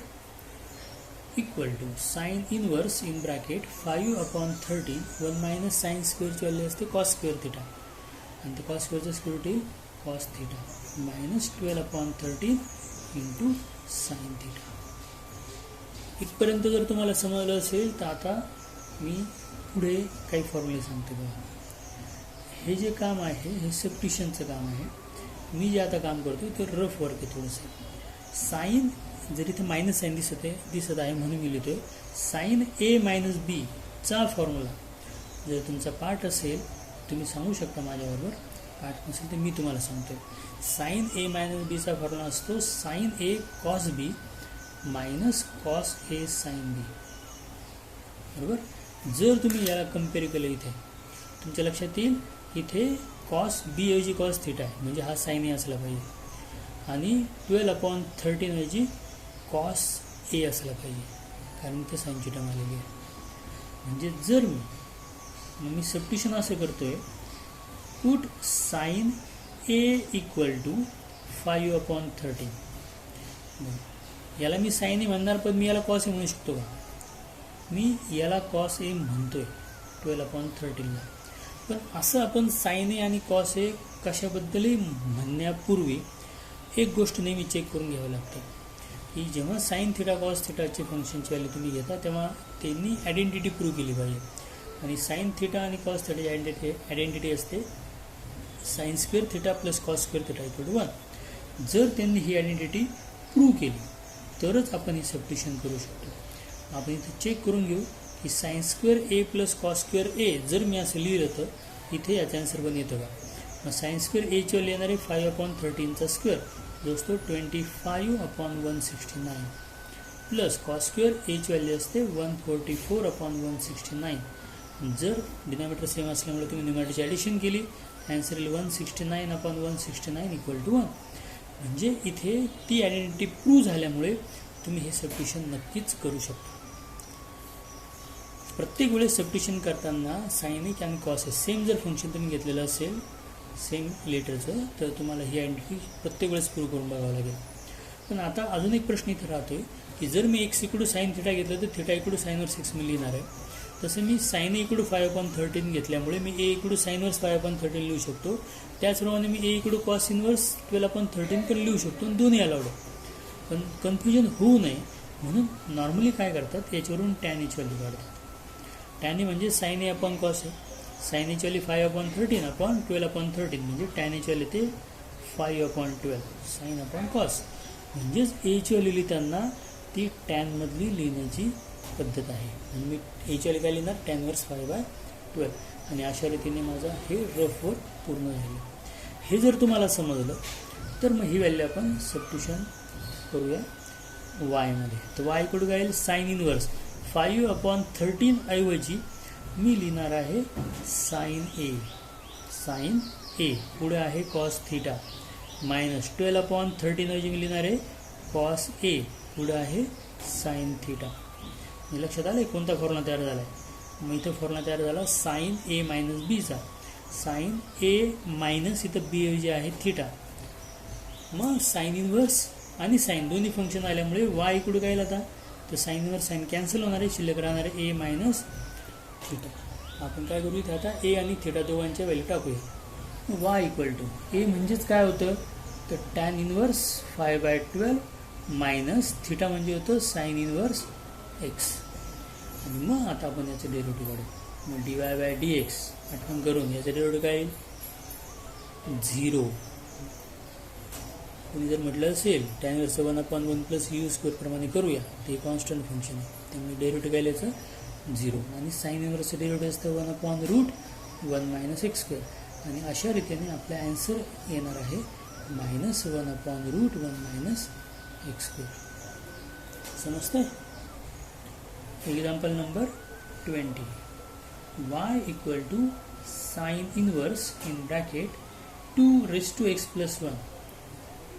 equal to sine inverse in bracket 5/13 1 - sin² ची व्हॅल्यू असते cos² थिटा, आणि ते cos² स्क्वेअर रूट येईल cos theta - 12/13 into sine theta. इथपर्यंत जर तुम्हाला समजलं असेल तर आता मी पुढे काही फॉर्म्युले सांगते बघा. हे जे काम आहे हे सबस्टिट्यूशनचं काम आहे. मी जे आता काम करतो ते रफ वर्क आहे थोडंसं. साईन जर इथे मायनस साईन दिसत आहे म्हणून मी लिहितोय साईन a - b चा फॉर्म्युला. जर तुमचा पाठ असेल तुम्ही सांगू शकता माझ्याबरोबर, पाठ नसेल तर मी तुम्हाला सांगतोय. साईन a - b चा फॉर्म्युला असतो sine a cos b cos a sin b, बरोबर. जर तुम्ही याला कम्पेअर केलं इथे तुमच्या लक्षात येईल इथे cos b ऐवजी cos थिटा आहे, म्हणजे हा साईन a असला पाहिजे, आणि 12/13 ऐवजी cos a असला पाहिजे, कारण इथे साईन थिटा आलेली आहे. म्हणजे जर मी सबस्टिट्यूशन असं करतोय, पुट साईन a = 5/13. याला मी साईन a म्हणणार, पण मी याला cos a म्हणू शकतो का? मी याला cos a म्हणतोय 12/13ला. पण असं आपण साईन a आणि cos a कशाबद्दलही म्हणण्यापूर्वी एक गोष्ट नेहमी चेक करून घ्यावी लागते की जेव्हा साईन थिटा cos थिटाचे फंक्शनची व्हॅल्यू तुम्ही घेता तेव्हा त्यांनी आयडेंटिटी प्रूव्ह केली पाहिजे. आणि साईन थिटा आणि cos थिटाची आयडेंटिटी असते sin² थिटा + cos² थिटा = 1. जर त्यांनी ही आयडेंटिटी प्रूव्ह केली तरच आपण हे सबस्टिट्यूशन करू शकतो. आपण इथे चेक करून घेऊ की sin² a + cos² a जर मी असं लिहिलं तर इथे याचा आन्सर पण येतं का? मग sin² a ची व्हॅल्यू येणार आहे 5/13चा स्क्वेअर जो असतो 25/169 प्लस cos² a ची व्हॅल्यू असते 144/169. जर डिनॉमिनेटर सेम असल्यामुळे तुम्ही न्यूमरेटरची ॲडिशन केली, आन्सर येईल 169/169 = 1. म्हणजे इथे ती आयडेंटिटी प्रूव्ह झाल्यामुळे तुम्ही हे सबस्टिट्यूशन नक्कीच करू शकता. प्रत्येक वेळेस सबस्टिट्यूशन करताना सायनिक आणि कॉस सेम जर फंक्शन तुम्ही घेतलेलं असेल सेम लेटरचं तर तुम्हाला ही आयडेंटिटी प्रत्येक वेळेस प्रूव्ह करून बघावं लागेल. पण आता अजून एक प्रश्न इथे राहतोय की जर मी x = साईन थिटा घेतलं तर थिटा = साईनवर्स x मी लिहिणार आहे. तसं मी साईन a = 5/13 घेतल्यामुळे मी a = साईनवर्स 5/13 लिहू शकतो. त्याचप्रमाणे मी a = cos इन्व्हर्स 12/13 पण लिहू शकतो, आणि दोन्ही अलाउड आहे. पण कन्फ्युजन होऊ नये म्हणून नॉर्मली काय करतात याच्यावरून टॅन ची व्हॅल्यू काढतात. टॅन ए म्हणजे साईन a अपॉन कॉस आहे. साईन a ची व्हॅल्यू 5/13 अपॉन 12/13 म्हणजे टॅन ए ची व्हॅल्यू ते 5/12 साईन अपॉन कॉस. म्हणजेच a ची व्हॅल्यू लिहिताना ती टॅनमधली लिहिण्याची पद्धत आहे. म्हणजे मी a ची व्हॅल्यू काय लिहिणार टॅन इन्व्हर्स 5/12. आणि अशा रीतीने माझा हे रफ वर्क पूर्ण झालं. हे जर तुम्हाला समजलं तर मग ही व्हॅल्यू आपण सबस्टिट्यूशन करूया वायमध्ये. तर वाय इक्वल टू काय येईल, साइन इनवर्स 5/13 ऐवजी मी लिहिणार आहे साइन ए, पुढे आहे कॉस थीटा, मायनस 12/13 ऐवजी मी लिहिणार आहे कॉस ए, पुढे आहे साइन थीटा. लक्षात आलं कोणता फॉर्म्युला तयार झाला आहे. मग इथं फॉर्म्युला तयार झाला साइन ए मायनस बीचा. साइन ए मायनस इथं बी ऐवजी आहे थीटा. मग साइन इनवर्स आणि साइन दोन्ही फंक्शन आल्यामुळे वाय इकडे काय आता, तर साइन इनवर्स साइन कॅन्सल होणार आहे, शिल्लक राहणार आहे ए मायनस थीटा. आपण काय करू इथे आता ए आणि थीटा दोघांच्या व्हॅल्यू टाकूया. वाय इक्वल टू ए म्हणजेच काय होतं, तर टॅन इनवर्स 5/12 मायनस थीटा म्हणजे होतं साइन इनवर्स एक्स. आणि मग आता आपण याचं डेरिव्हेटिव्ह काढू. मग dy/dx आठवण करून याचं डेरिव्हेटिव्ह काय येईल, 0. कोणी जर म्हटलं असेल tan inverse 1/1 plus u square प्रमाणे करूया, ते कॉन्स्टंट फंक्शन आहे, त्यामुळे डेरिव्हेटिव्ह काय याचं 0. आणि साइन इनवर्सचं डेरिव्हेटिव्ह असतं 1/√1 मायनस एक्स स्क्वेअर. आणि अशा रीतीने आपला ॲन्सर येणार आहे -1/√1 मायनस एक्स स्क्वेअर. समजतंय. Example number 20. y equal to sine inverse in bracket 2x + 1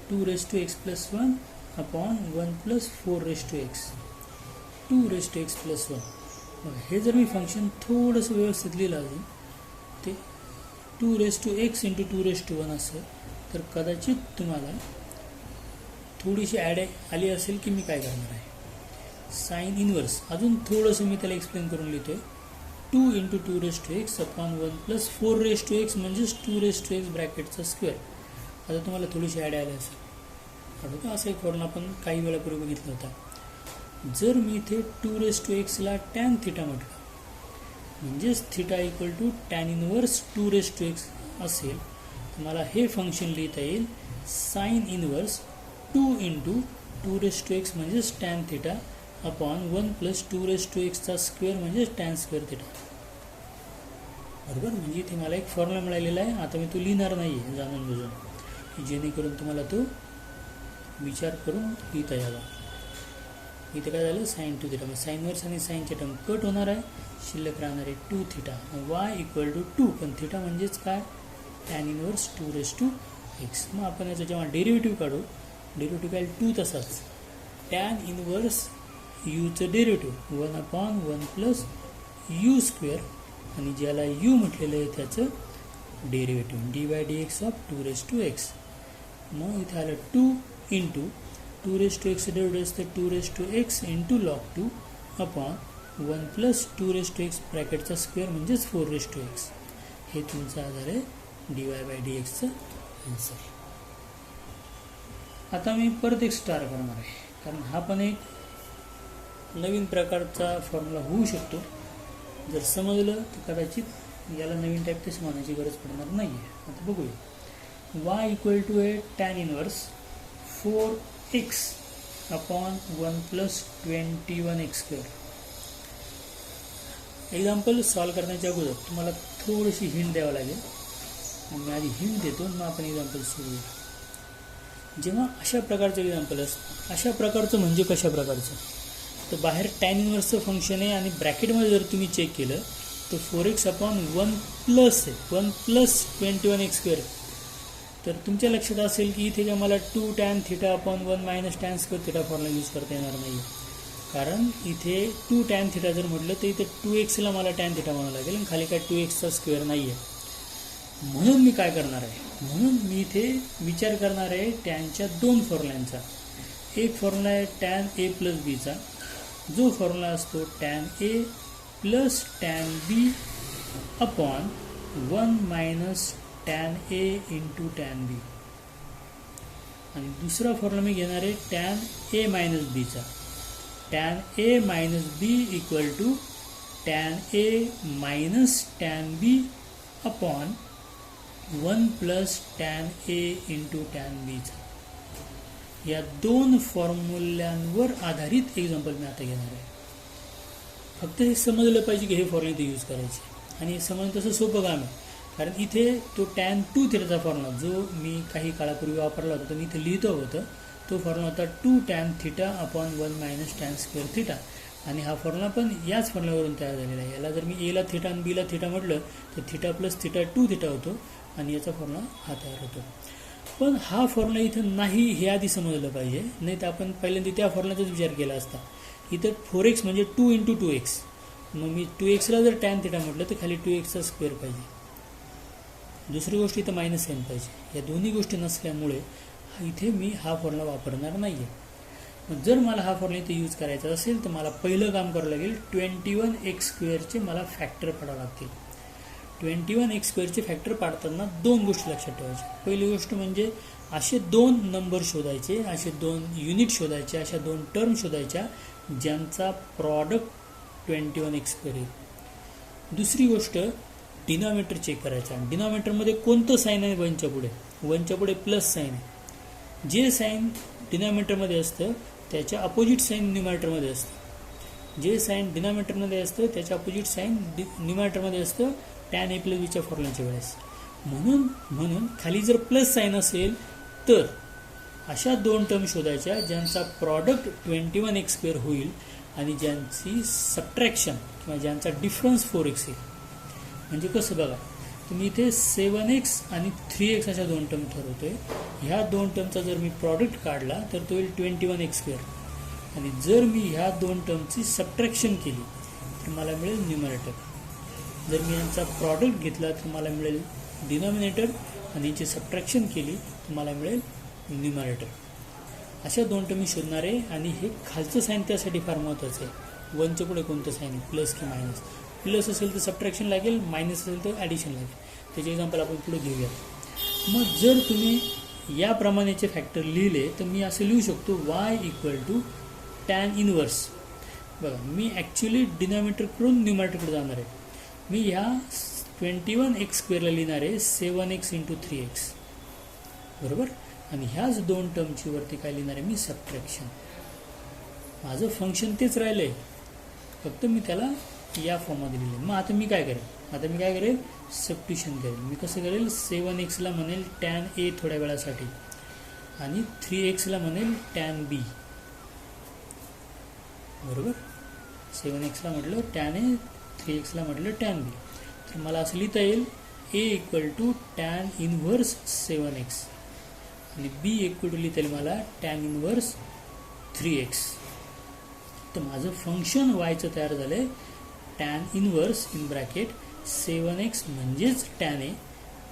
2x + 1 upon 1 + 4x 2x + 1. मग हे जर मी फंक्शन थोडंसं व्यवस्थित लिहिलं असेल ते 2x × 2 असेल तर कदाचित तुम्हाला थोडीशी ॲड आली असेल की मी काय करणार आहे. साइन इनवर्स अजून थोडंसं मी त्याला एक्सप्लेन करून लिहितो आहे. 2 × 2x अपॉन 1 + 4x म्हणजेच 2x ब्रॅकेटचा स्क्वेअर. आता तुम्हाला थोडीशी ॲड आली असेल. आठवतं असा एक फॉर्म्युला आपण काही वेळापूर्वी बघितला होता. जर मी इथे 2x ला टॅन थीटा म्हटलं म्हणजेच theta equal to tan inverse 2x असेल तर मला हे फंक्शन लिहिता येईल साइन इनवर्स 2 × 2x म्हणजेच tan theta upon 1 + 2x square म्हणजेच टॅन स्क्वेअर थीटा. बरोबर. म्हणजे इथे मला एक फॉर्म्युला मिळालेला आहे. आता मी तो लिहिणार नाही आहे जाणून बुजून, की जेणेकरून तुम्हाला तो विचार करून लिहिता यावा. इथे काय झालं साइन 2 थीटा, मग साइन इनवर्स आणि साइनचे टर्म कट होणार आहे, शिल्लक राहणार आहे 2 थीटा. वाय इक्वल टू 2, पण थीटा म्हणजेच काय, टॅन इनवर्स 2x. मग आपण याचं जेव्हा डेरिव्हेटिव्ह काढू, डेरिव्हेटिव्ह काय 2 तसाच, टॅन इनवर्स यूचं डेरिव्हेटिव्ह 1/1 प्लस यू स्क्वेअर आणि ज्याला यू म्हटलेलं आहे त्याचं डेरिव्हेटिव्ह dy/dx ऑफ 2x. मग इथे आलं 2 × 2x डेरिव्हेटिव्ह असतं 2x × log 2 upon 1 + 2x ब्रॅकेटचा square म्हणजेच 4x. हे तुमचं आधार आहे dy/dxचं आन्सर. आता मी परत एक स्टार करणार आहे, कारण हा पण एक नवीन प्रकारचा फॉर्म्युला होऊ शकतो. जर समजलं तर कदाचित याला नवीन टाईप तसं म्हणायची गरज पडणार नाही आहे. आता बघूया. वाय इक्वल टू आहे tan inverse 4x upon 1 + 21x square. Example solve करण्याच्या अगोदर तुम्हाला थोडीशी हिंट द्यावं लागेल. मी आधी हिंट देतो, मग आपण एक्झाम्पल सुरू. जेव्हा अशा प्रकारचं एक्झाम्पल असतं, अशा प्रकारचं म्हणजे कशा प्रकारचं, तर बाहेर टॅन इनवर्सचं फंक्शन आहे आणि ब्रॅकेटमध्ये जर तुम्ही चेक केलं तर 4x अपॉन 1 प्लस आहे, 1 + 21x स्क्वेअर. तर तुमच्या लक्षात असेल की इथे काय मला 2 tan theta upon 1 minus tan square theta formula use करता येणार नाही. कारण इथे 2 टॅन थीटा जर म्हटलं तर इथे 2x मला टॅन थीटा म्हणावं लागेल आणि खाली काय 2x स्क्वेअर नाही आहे. म्हणून मी काय करणार आहे, म्हणून मी इथे विचार करणार आहे टॅनच्या 2 फॉर्म्युल्यांचा. एक फॉर्म्युला आहे टॅन ए प्लस बीचा, जो फॉर्म्युला असतो tan A plus tan B upon 1 minus tan A × tan B. आणि दुसरा फॉर्म्युला मी घेणार आहे टॅन ए मायनस बीचा. Tan A minus B equal to tan A minus tan B upon 1 + tan A × tan बीचा. या 2 फॉर्म्युल्यांवर आधारित एक्झाम्पल मी आता घेणार आहे. फक्त हे समजलं पाहिजे की हे फॉर्म्युले यूज करायचे. आणि समज तसं सोपं काम आहे, कारण इथे तो टॅन 2 थिटाचा फॉर्म्युला जो मी काही काळापूर्वी वापरला होता तो मी इथे लिहितो होतं, तो फॉर्म्युला होता 2 tan theta upon 1 minus tan square theta. आणि हा फॉर्म्युला पण याच फॉर्म्युल्यावरून तयार झालेला आहे. याला जर मी एला थिटा आणि बीला थिटा म्हटलं तर थिटा प्लस थिटा 2 थिटा होतो आणि याचा फॉर्म्युला हा तयार होतो. पण हा फॉर्म्युला इथं नाही हे आधी समजलं पाहिजे, नाही तर आपण पहिल्यांदा त्या फॉर्म्युल्याचाच विचार केला असता. इथं 4x म्हणजे 2 × 2x, मग मी 2xला जर टॅन थिटा म्हटलं तर खाली 2xचा स्क्वेअर पाहिजे. दुसरी गोष्ट इथं मायनस साईन पाहिजे. या दोन्ही गोष्टी नसल्यामुळे इथे मी हा फॉर्म्युला वापरणार नाही आहे. मग जर मला हा फॉर्म्युला इथे यूज करायचा असेल तर मला पहिलं काम करावं लागेल, 21x² मला फॅक्टर पाडावं लागतील. 21x² फॅक्टर पाडताना दोन गोष्टी लक्षात ठेवायच्या. पहिली गोष्ट म्हणजे असे दोन नंबर शोधायचे, असे दोन युनिट शोधायचे, अशा दोन टर्म शोधायच्या ज्यांचा प्रॉडक्ट 21x² येईल. दुसरी गोष्ट डिनॉमिनेटर चेक करायचा. डिनॉमिनेटरमध्ये कोणतं साईन आहे? 1च्या पुढे. 1च्या पुढे प्लस साईन आहे. जे साईन डिनॉमिनेटरमध्ये असतं त्याच्या अपोजिट साईन न्यूमरेटरमध्ये असतं. जे साईन डिनॉमिनेटरमध्ये असतं त्याच्या अपोजिट साईन न्यूमरेटरमध्ये असतं टॅन ए प्लस बीच्या फॉर्म्युल्याच्या वेळेस. म्हणून खाली जर प्लस साईन असेल तर अशा दोन टर्म शोधायच्या ज्यांचा प्रॉडक्ट 21x² होईल आणि ज्यांची सबट्रॅक्शन किंवा ज्यांचा डिफरन्स 4x येईल. म्हणजे कसं बघा, तुम्ही इथे 7x आणि 3x अशा दोन टर्म ठरवतोय. ह्या दोन टर्मचा जर मी प्रॉडक्ट काढला तर तो येईल 21x². आणि जर मी ह्या दोन टर्मची सबट्रॅक्शन केली तर मला मिळेल न्यूमरेटर. जर मी यांचा प्रॉडक्ट घेतला तर मला मिळेल डिनॉमिनेटर आणि यांची सबट्रॅक्शन केली तर मला मिळेल न्यूमरेटर. अशा दोन टर्म मी शोधणार आहे आणि हे खालचं साईन त्यासाठी फार महत्त्वाचं आहे. 1च्या पुढे कोणतं साईन आहे? प्लस की मायनस. प्लस असेल तर सबट्रॅक्शन लागेल, मायनस असेल तर ॲडिशन लागेल. त्याचे एक्झाम्पल आपण पुढे घेऊया. मग जर तुम्ही याप्रमाणेचे फॅक्टर लिहिले तर मी असं लिहू शकतो y = टॅन इनवर्स. बघा, मी ॲक्च्युली डिनॉमिनेटरकडून न्यूमरेटरकडे जाणार आहे. मी ह्या 21x² लिहिणार आहे 7x × 3x, बरोबर. आणि ह्याच दोन टर्मची वरती काय लिहिणार आहे मी? सबट्रॅक्शन. माझं फंक्शन तेच राहिलं आहे, फक्त मी त्याला या फॉर्ममध्ये लिहिले. मग आता मी काय करेल? सबट्यूशन करेल. मी कसं करेल? 7xला म्हणेल टॅन ए थोड्या वेळासाठी आणि 3xला म्हणेल टॅन बी, बरोबर. 7xला म्हटलं टॅन ए, 3xला म्हटलं टॅन बी. तर मला असं लिहिता येईल a = टॅन इनव्हर्स 7x आणि b लिहिता येईल मला टॅन इनव्हर्स 3x. तर माझं फंक्शन वायचं तयार झालं आहे tan inverse in bracket 7x म्हणजेच टॅन ए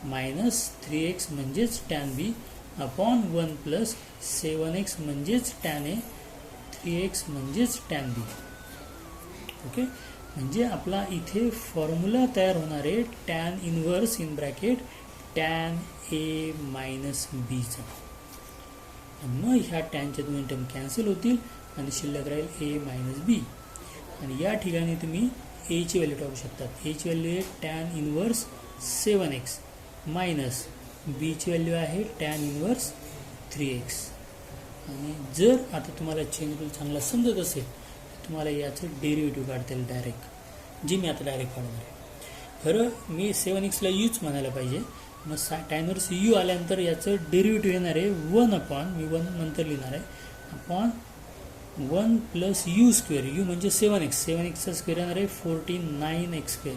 मायनस 3x म्हणजेच tan B upon 1 plus 7x म्हणजेच टॅन ए, 3x म्हणजेच टॅन बी. ओके, म्हणजे आपला इथे फॉर्म्युला तयार होणार आहे tan inverse in bracket tan A minus बीचा. मग ह्या टॅनच्या दोन टर्म कॅन्सल होतील आणि शिल्लक राहील ए मायनस बी. आणि या ठिकाणी तुम्ही एची व्हॅल्यू टाकू शकतात. एची व्हॅल्यू आहे टॅन इनव्हर्स 7x मायनस बीची व्हॅल्यू आहे टॅन इनव्हर्स 3x. आणि जर आता तुम्हाला चेन रूल चांगला समजत असेल तर तुम्हाला याचं डेरिव्हेटिव्ह काढता येईल डायरेक्ट, जे मी आता डायरेक्ट काढणार आहे. खरं मी 7xला यूच म्हणायला पाहिजे. मग टॅन इनव्हर्स यू आल्यानंतर याचं डेरिव्हेटिव्ह येणार आहे 1 अपॉन, मी 1 नंतर लिहिणार आहे, अपॉन 1 प्लस u². यू म्हणजे 7xचा स्क्वेअर येणार आहे 49x².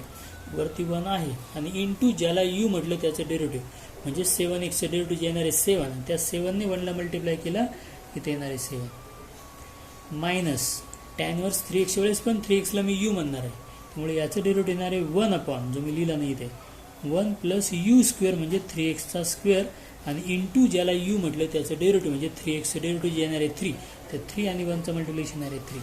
वरती 1 आहे आणि इंटू ज्याला यू म्हटलं त्याचं डेरिव्हेटिव्ह म्हणजे 7xचं डेरिव्हेटिव्ह येणार आहे 7 आणि त्या 7ने 1ला मल्टिप्लाय केला इथे येणार आहे 7 मायनस टॅन इनव्हर्स 3x वेळेस पण 3xला मी यू म्हणणार आहे, त्यामुळे याचं डेरिव्हेटिव्ह येणार आहे 1 अपॉन, जो मी लिहिला नाही इथे, 1 प्लस u² म्हणजे 3xचा स्क्वेअर आणि इंटू ज्याला यू म्हटलं त्याचं डेरिव्हेटिव्ह म्हणजे 3xचं डेरिव्हेटिव्ह येणार आहे 3. तर 3 आणि 1चं मल्टिप्लिकेशन येणार आहे 3.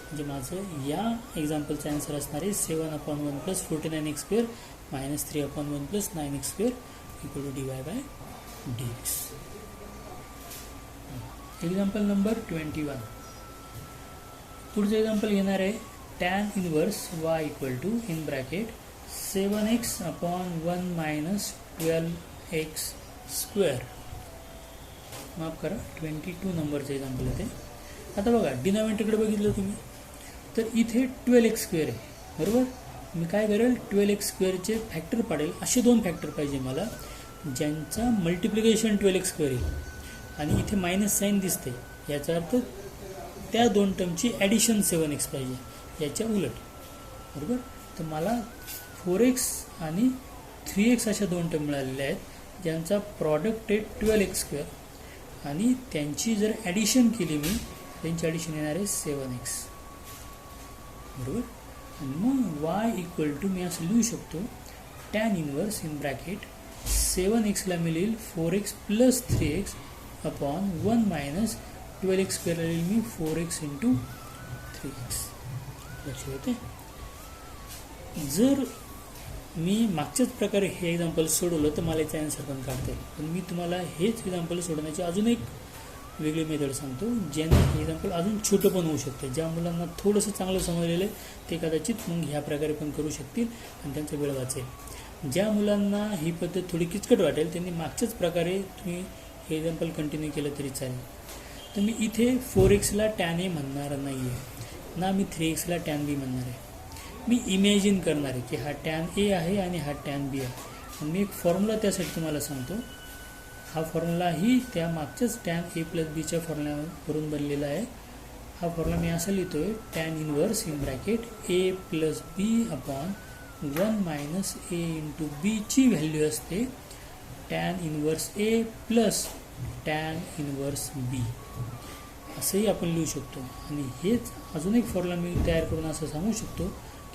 म्हणजे माझं या एक्झाम्पलचा आन्सर असणार आहे 7/1 plus 49x² minus 3/1 plus 9x² equal to dy/dx. Example number 21. पुढचं एक्झाम्पल घेणार आहे tan inverse y = in bracket 7x/1 minus 12x². माफ करा, 22 नंबरचं एक्झाम्पल आहे ते. आता बघा, डिनॉमिनेटरकडे बघितलं तुम्ही तर इथे 12x² आहे, बरोबर. मी काय करेल 12x² फॅक्टर पाडेल. असे 2 फॅक्टर पाहिजे मला ज्यांचा मल्टिप्लिकेशन 12x² येईल आणि इथे मायनस साईन दिसते, याचा अर्थ त्या 2 टर्मची ॲडिशन 7x पाहिजे, याच्या उलट. बरोबर. तर मला 4x आणि 3x अशा 2 टर्म मिळालेल्या आहेत ज्यांचा प्रॉडक्ट आहे 12x² आणि त्यांची जर ॲडिशन केली मी, त्यांची ॲडिशन येणार आहे 7x. बरोबर. आणि मग y = मी असं लिहू शकतो tan inverse in bracket 7x ला मिळेल 4x + 3x upon 1 minus 12x² ला लिहिल मी 4x × 3x. लक्षात येते. जर मी मागच्याच प्रकारे हे एक्झाम्पल सोडवलं तर मला याचा आन्सर पण काढता येईल, पण मी तुम्हाला हेच एक्झाम्पल सोडवण्याची अजून एक वेगळी मेथड सांगतो ज्याने हे एक्झाम्पल अजून छोटं पण होऊ शकतं. ज्या मुलांना थोडंसं चांगलं समजलेलं आहे ते कदाचित मग ह्या प्रकारे पण करू शकतील आणि त्यांचा वेळ वाचेल. ज्या मुलांना ही पद्धत थोडी किचकट वाटेल त्यांनी मागच्याच प्रकारे तुम्ही हे एक्झाम्पल कंटिन्यू केलं तरी चालेल. तर मी इथे 4x ला tan A म्हणणार नाही आहे ना, मी 3x ला tan B म्हणणार आहे. मी इमॅजिन करणार आहे की हा tan A आहे आणि हा tan B आहे. मी एक फॉर्म्युला त्यासाठी तुम्हाला सांगतो. हा फॉर्म्युला ही त्या मागच्याच tan A + B च्या फॉर्म्युल्यावरून बनलेला आहे. हा फॉर्म्युला मी असं लिहितो आहे tan inverse in bracket A + B upon 1 minus A × B ची व्हॅल्यू असते tan inverse A plus tan inverse B, असंही आपण लिहू शकतो. आणि हेच अजून एक फॉर्म्युला मी तयार करून असं सांगू शकतो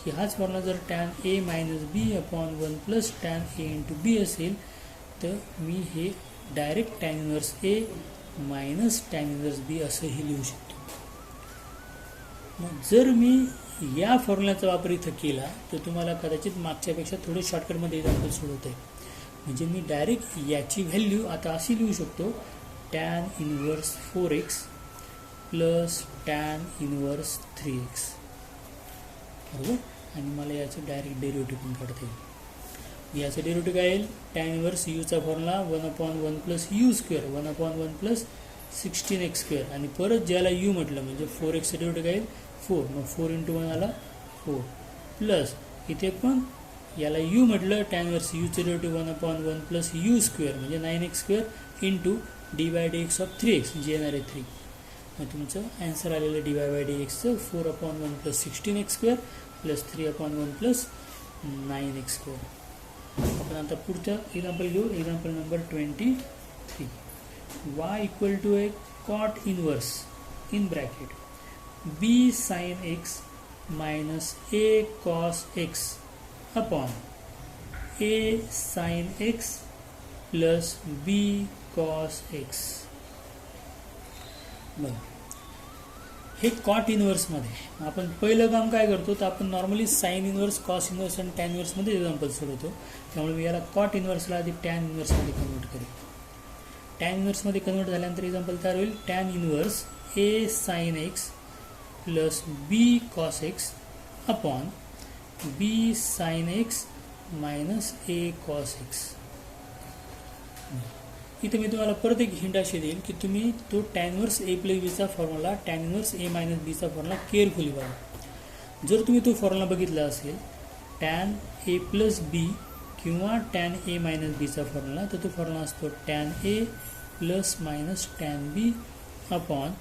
की हाच फॉर्म्युला जर tan A - B upon 1 plus tan A × B असेल तर मी हे direct tan inverse A minus tan inverse B असंही लिहू शकतो. मग जर मी या फॉर्म्युल्याचा वापर इथं केला तर तुम्हाला कदाचित मागच्यापेक्षा थोडं शॉर्टकटमध्ये एक्झाम्पल सोडवतं आहे. म्हणजे मी डायरेक्ट याची व्हॅल्यू आता अशी लिहू शकतो tan inverse 4x plus tan inverse 3x. बरोबर. आणि मला याचं डायरेक्ट डेरिव्हेटिव्ह पण काढता येईल. याचं डेरिव्हेटिव्ह काय येईल, tan इनवर्स यूचा formula 1/1 plus u², 1/1 plus 16x². आणि परत ज्याला u म्हटलं म्हणजे 4xचं डेरिव्हेटिव्ह काय येईल 4, मग 4 × 1 आला 4 प्लस इथे पण याला u म्हटलं tan इनवर्स यूचं डेरिव्हेटिव्ह 1/1 प्लस u² म्हणजे 9x² into dy/dx of 3x जे येणार आहे 3. मग तुमचं ॲन्सर आलेलं dy/dxचं 4/1 plus 16x² plus 3/1 plus 9x². आपण आता पुढच्या एक्झाम्पल घेऊ. Example number 23. y = a cot inverse in bracket b sin x minus a cos x upon a sin x plus b cos x. बरं, हे कॉट इनवर्समध्ये आपण पहिलं काम काय करतो तर आपण normally sine inverse, cos inverse आणि टॅन इनवर्समध्ये एक्झाम्पल सोडवतो. त्यामुळे मी याला कॉट इनवर्सला आधी टॅन इनवर्समध्ये कन्वर्ट करेल. टॅन इनवर्समध्ये कन्वर्ट झाल्यानंतर एक्झाम्पल तयार होईल tan inverse a sin x plus b cos x upon b sin x minus a cos x. इथे मी तुम्हाला परत एक हिंट अशी देईल की तुम्ही तो tan इनवर्स A + Bचा फॉर्म्युला tan इनवर्स A - Bचा फॉर्म्युला केअरफुली बघा. जर तुम्ही तो फॉर्म्युला बघितला असेल tan A + B किंवा tan A - Bचा फॉर्म्युला, तर तो फॉर्म्युला असतो tan A plus minus tan B upon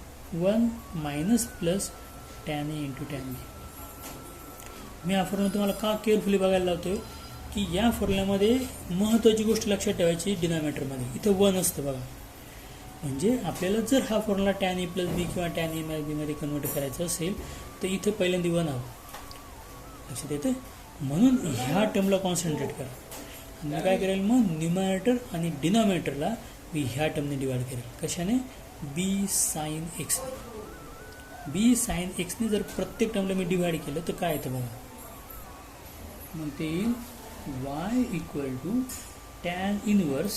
1 minus plus tan A × tan B. मी हा फॉर्म्युला तुम्हाला का केअरफुली बघायला लावतोय की या फॉर्म्युल्यामध्ये महत्त्वाची गोष्ट लक्षात ठेवायची डिनॉमिनेटरमध्ये इथं 1 असतं बघा. म्हणजे आपल्याला जर हा फॉर्म्युला tan A + B किंवा tan A - B मध्ये कन्वर्ट करायचा असेल तर इथं पहिल्यांदा 1 हवं. लक्षात येतं. म्हणून ह्या टर्मला कॉन्सन्ट्रेट करा. मी काय करेल मग न्यूमरेटर आणि डिनॉमिनेटरला मी ह्या टर्मने डिवाइड करेल. कशाने? b sin x. b sin x ने जर प्रत्येक टर्मला मी डिवाइड केलं तर काय येतं बघा. मग ते येईल y = tan इनवर्स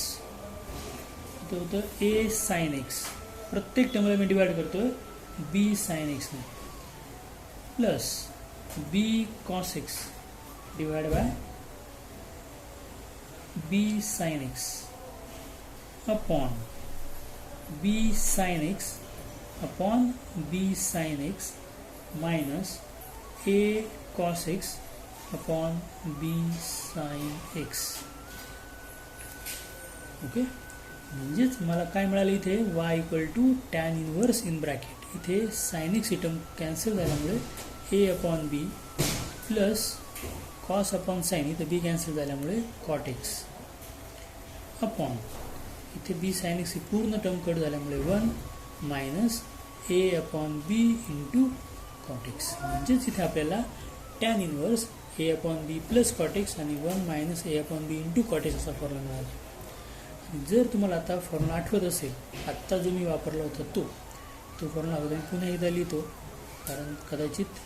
तो होतं a sin x. प्रत्येक टर्मला मी डिवाइड करतो b sin x ने plus b cos x divide by b sin x upon b sin x upon b sin x minus a cos x upon B sine x. Okay, म्हणजेच मला काय मिळालं इथे y equal to tan inverse in bracket. इथे साइन एक्स ही टर्म कॅन्सल झाल्यामुळे A upon B plus cos upon sine, इथे बी कॅन्सल झाल्यामुळे कॉट एक्स अपॉन इथे बी साइन एक्स ही पूर्ण टर्म कट झाल्यामुळे 1 मायनस ए अपॉन बी इंटू कॉट एक्स. म्हणजेच इथे आपल्याला tan inverse A upon B plus cot x आणि 1 मायनस ए अपॉन बी इंटू कॉट एक्स असा फॉर्म्युला मिळाला. जर तुम्हाला आता फॉर्म्युला आठवत असेल, आत्ता जो मी वापरला होता तो फॉर्म्युला मी पुन्हा एकदा लिहितो, कारण कदाचित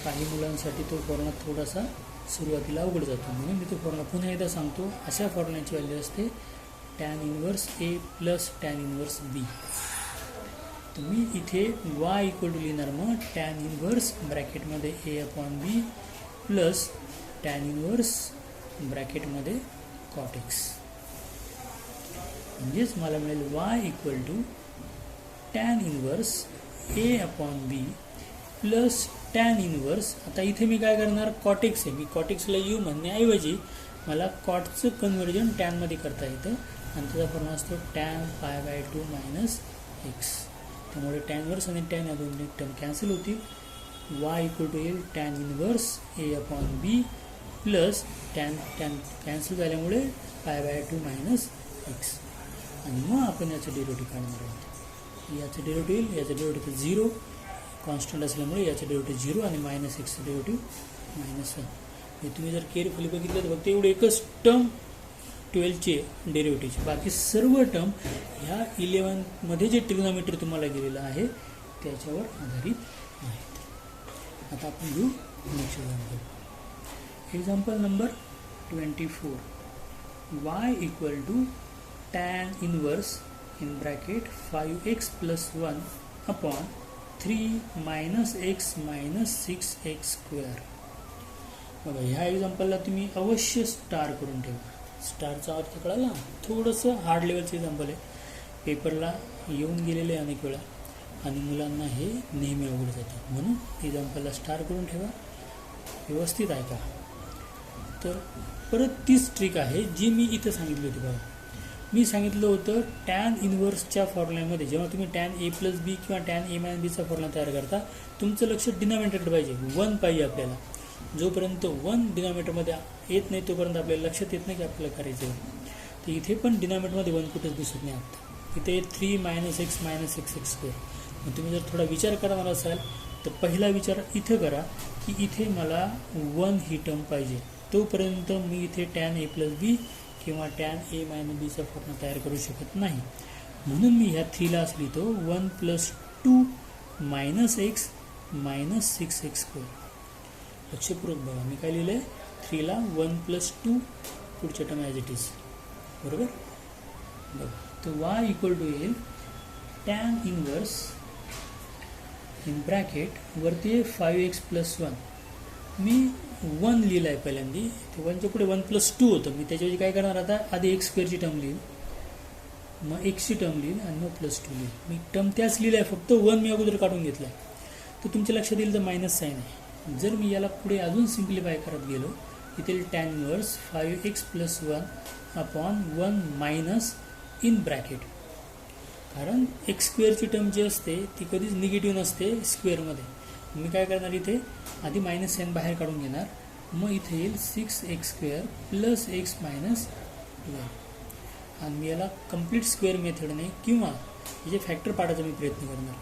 काही मुलांसाठी तो फॉर्म्युला थोडासा सुरुवातीला अवघड जातो, म्हणून मी तो फॉर्म्युला पुन्हा एकदा सांगतो. अशा फॉर्म्युल्याची व्हॅल्यू असते tan inverse A plus tan inverse B. तर मी इथे वाय इक्वल टू लिहिणार मग टॅन इनवर्स ब्रॅकेटमध्ये A upon B plus tan inverse ब्रॅकेटमध्ये कॉट एक्स. म्हणजेच मला मिळेल y equal to tan inverse A upon B plus tan inverse. आता इथे मी काय करणार, कॉट एक्स आहे, मी कॉट एक्सला यू म्हणण्याऐवजी मला कॉटचं कन्व्हर्जन टॅनमध्ये करता येतं आणि त्याचा फॉर्म्युला असतो tan pi by 2 minus x. त्यामुळे टॅन इनवर्स आणि टॅन या दोन्ही टर्म कॅन्सल होतील. वाय इक्वल टू येईल tan inverse A upon B plus tan cancel झाल्यामुळे पाय बाय 2 मायनस एक्स. आणि मग आपण याचं डेरिव्हेटिव्ह काढणार आहोत. याचं डेरिव्हेटिव्ह येईल, याचं डेरिव्हेटिव्ह 0 कॉन्स्टंट असल्यामुळे याचं डेरिव्हेटिव्ह 0 आणि मायनस एक्सचं डेरिव्हेटिव्ह -1. हे तुम्ही जर केअरफुली बघितलं तर फक्त एवढे एकच टर्म 12चे डेरिव्हेटिव्हचे, बाकी सर्व टर्म ह्या 11मध्ये जे ट्रिग्नोमेट्री तुम्हाला गेलेलं आहे त्याच्यावर आधारित आहेत. आता आपण घेऊ next example. Example number 24. Y equal to tan inverse in bracket 5x plus 1 upon 3 minus x minus 6x square. बघा, ह्या एक्झाम्पलला तुम्ही अवश्य स्टार करून ठेवा. स्टारचा अर्थ कळाला. थोडंसं हार्ड लेवलचं एक्झाम्पल आहे, पेपरला येऊन गेलेलं आहे अनेक वेळा आणि मुलांना हे नेहमी अवघड जातं, म्हणून एक्झाम्पलला स्टार करून ठेवा. व्यवस्थित ऐका. तर परत तीच ट्रिक आहे जी मी इथं सांगितली होती. बघा, मी सांगितलं होतं टॅन इनवर्सच्या फॉर्म्युल्यामध्ये जेव्हा तुम्ही टॅन ए प्लस बी किंवा टॅन ए मायनस बीचा फॉर्म्युला तयार करता, तुमचं लक्ष डिनॉमिनेटरकडे पाहिजे. 1 पाहिजे आपल्याला. जोपर्यंत 1 डिनॉमिनेटरमध्ये येत नाही तोपर्यंत आपल्याला लक्षात येत नाही की आपल्याला करायचं आहे. तर इथे पण डिनॉमिनेटरमध्ये 1 कुठंच दिसत नाही. आता इथे 3 minus x minus 6x square. मग तुम्ही जर थोडा विचार करणार असाल तर पहिला विचार इथं करा की इथे मला 1 ही टर्म पाहिजे. तोपर्यंत मी इथे टॅन ए प्लस बी किंवा टॅन ए मायनस बीचा फॉर्म्युला तयार करू शकत नाही. म्हणून मी ह्या 3ला असं लिहितो 1 plus 2 minus x minus 6x square. लक्षपूर्वक बघा, मी काय लिहिलं आहे 3ला 1 प्लस 2 पुढच्या टर्म ॲज इट इज. बरोबर. बघा, तर वाय इक्वल टू येईल टॅन इनवर्स इन ब्रॅकेट वरती आहे 5x प्लस 1. मी 1 लिहिलं आहे पहिल्यांदा, ते 1च्या पुढे 1 प्लस 2 होतं. मी त्याच्याऐवजी काय करणार, आता आधी एक्स स्क्वेअरची टर्म लिहिल, मग एक्सची टर्म लिहिल आणि मग प्लस 2 लिहिल. मी टर्म त्याच लिहिलं आहे, फक्त 1 मी अगोदर काढून घेतला आहे. तर तुमच्या लक्षात येईल तर मायनस साईन आहे. जर मी याला पुढे अजून सिम्प्लिफाय करत गेलो, इथे tan inverse 5x plus 1 upon 1 minus in bracket. कारण एक्स स्क्वेअरची टर्म जी असते ती कधीच निगेटिव्ह नसते स्क्वेअरमध्ये. मी काय करणार, इथे आधी मायनस साईन बाहेर काढून घेणार, मग इथे येईल 6x square plus x minus 12. आणि मी याला कम्प्लीट स्क्वेअर मेथडने किंवा याचे फॅक्टर पाडायचा मी प्रयत्न करणार.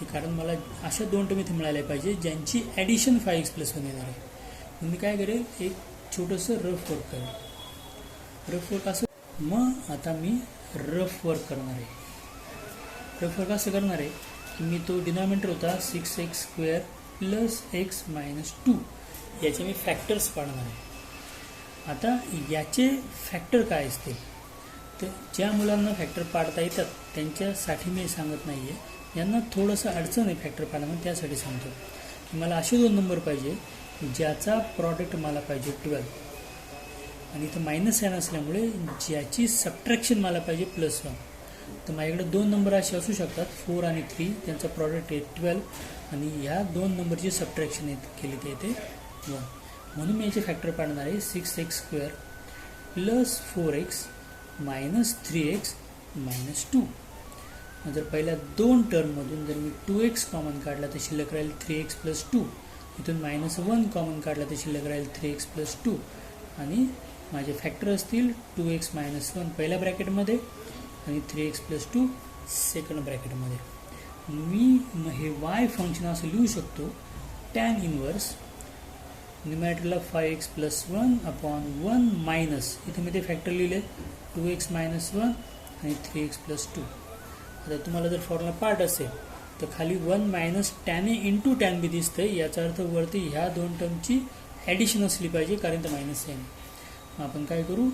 हे कारण मला अशा 2 टर्म इथे मिळाल्या पाहिजे ज्यांची ॲडिशन 5x प्लस 1 येणार आहे. मग मी काय करेल, एक छोटंसं रफ वर्क करेल. रफ वर्क असं, मग आता मी रफ वर्क करणार आहे. रफ वर्क असं करणार आहे की मी तो डिनॉमिनेटर होता 6x square plus x minus 2, याचे मी फॅक्टर्स पाडणार आहे. आता याचे फॅक्टर काय असतील, तर ज्या मुलांना फॅक्टर पाडता येतात त्यांच्यासाठी मी सांगत नाही आहे. यांना थोडंसं अडचण आहे फॅक्टर पाडणं, त्यासाठी सांगतो की मला असे 2 नंबर पाहिजे ज्याचा प्रॉडक्ट मला पाहिजे 12, आणि इथं मायनस साईन असल्यामुळे ज्याची सबट्रॅक्शन मला पाहिजे +1. तर माझ्याकडे 2 नंबर असे असू शकतात 4 आणि 3, त्यांचा प्रॉडक्ट आहे 12, आणि ह्या 2 नंबरची सबट्रॅक्शन केली ते येते 1. म्हणून मी याचे फॅक्टर पाडणार आहे 6x² plus 4x minus 3x minus 2. जर पहिल्या दोन टर्ममधून जर मी 2x कॉमन काढला तर शिल्लक राहील 3x प्लस 2. इथून -1 कॉमन काढला तर शिल्लक राहील 3x प्लस 2. आणि माझे फॅक्टर असतील 2x मायनस 1 पहिल्या ब्रॅकेटमध्ये आणि 3x प्लस 2 सेकंड ब्रॅकेटमध्ये. मी हे y फंक्शन असं लिहू शकतो टॅन इनवर्स न्यूमरेटरला 5x प्लस 1 अपॉन 1 मायनस इथे मी ते फॅक्टर लिहिले 2x मायनस 1 आणि 3x प्लस 2. आता तुम्हाला जर फॉर्म्युला पार्ट असेल तर खाली 1 मायनस टॅन ए इंटू टॅन बी दिसतंय. याचा अर्थ वरती ह्या दोन टर्मची ॲडिशन असली पाहिजे कारण तर मायनस आहे. मग आपण काय करू,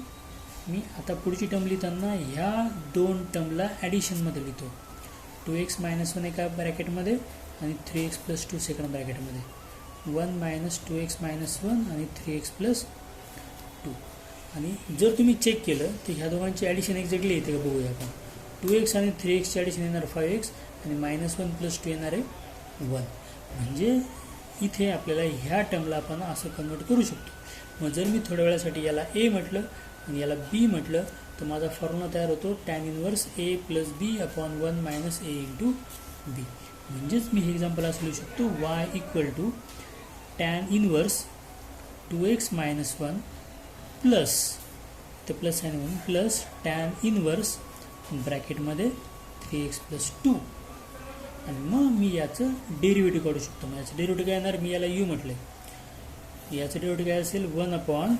मी आता पुढची टर्म लिहिताना ह्या दोन टर्मला ॲडिशनमध्ये लिहितो. 2x मायनस 1 एका ब्रॅकेटमध्ये आणि 3x प्लस 2 सेकंड ब्रॅकेटमध्ये. 1 मायनस 2x मायनस 1 आणि 3x प्लस 2. आणि जर तुम्ही चेक केलं तर ह्या दोघांची ॲडिशन एक्झॅक्टली येते का बघूया आपण. 2x आणि 3xची ॲडिशन येणार 5x आणि -1 प्लस 2 येणार आहे 1. म्हणजे इथे आपल्याला ह्या टर्मला आपण असं कन्वर्ट करू शकतो. मग जर मी थोड्या वेळासाठी याला a म्हटलं आणि याला b म्हटलं तर माझा फॉर्म्युला तयार होतो tan inverse a plus b upon 1 minus a into b. म्हणजेच मी हे एक्झाम्पल असं लिहू शकतो y equal to tan inverse 2x minus 1 plus ते प्लस साईन म्हणून प्लस टॅन इनवर्स ब्रॅकेटमध्ये 3x प्लस 2. आणि मग मी याचं डेरिव्हेटिव्ह काढू शकतो. मग याचं डेरिव्हेटिव्ह काय येणार, मी याला u म्हटलं आहे. याचं डेरिव्हेटिव्ह काय असेल 1 upon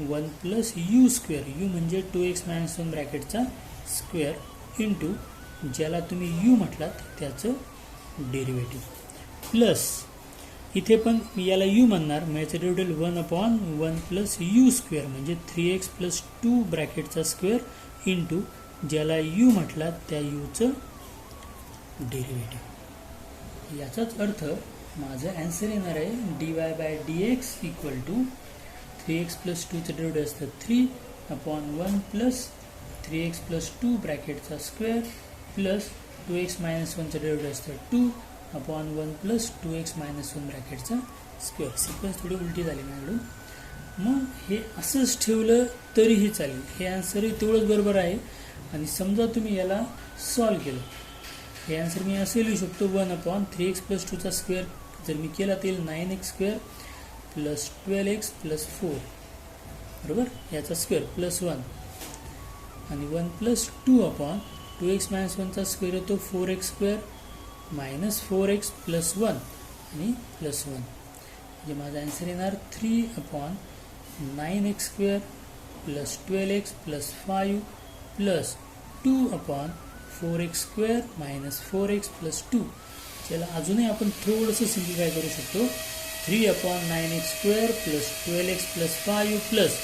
1 plus u square. u म्हणजे 2x मायनस 1 ब्रॅकेटचा स्क्वेअर इंटू ज्याला तुम्ही u म्हटलात त्याचं डेरिव्हेटिव्ह प्लस इथे पण मी याला u म्हणणार. मग याचं derivative 1 upon 1 plus u square म्हणजे 3x प्लस 2 ब्रॅकेटचा स्क्वेअर इंटू ज्याला u म्हटला त्या यूचं डेरिव्हेटिव्ह. याचाच अर्थ माझं ॲन्सर येणार आहे dy/dx equal to 3x plus 2चं डेरिव्हेटिव्ह असतं 3 अपॉन 1 प्लस 3x प्लस 2 ब्रॅकेटचा स्क्वेअर प्लस 2x मायनस 1चं डेरिव्हेटिव्ह असतं 2 अपॉन 1 प्लस 2x मायनस 1 ब्रॅकेटचा स्क्वेअर. सिक्वेन्स थोडी उलटी झाली माझ्याकडून. मग हे असंच ठेवलं तरीही चालेल. हे ॲन्सरही तेवढंच बरोबर आहे. आणि समजा तुम्ही याला सॉल्व केलं, हे ॲन्सर मी असे लिहू शकतो 1 अपॉन 3x प्लस 2चा स्क्वेअर जर मी केला तर 9x square plus 12x plus 4 बरोबर याचा स्क्वेअर प्लस 1 आणि 1 प्लस 2 अपॉन 2x मायनस 1चा स्क्वेअर येतो 4x square minus 4x plus 1 आणि प्लस 1. म्हणजे माझा ॲन्सर येणार 3 upon 9x square plus 12x plus 5 plus 2 upon 4x square minus 4x plus 2. त्याला अजूनही आपण थोडंसं सिम्प्लिफाय करू शकतो 3 upon 9x square plus 12x plus 5 plus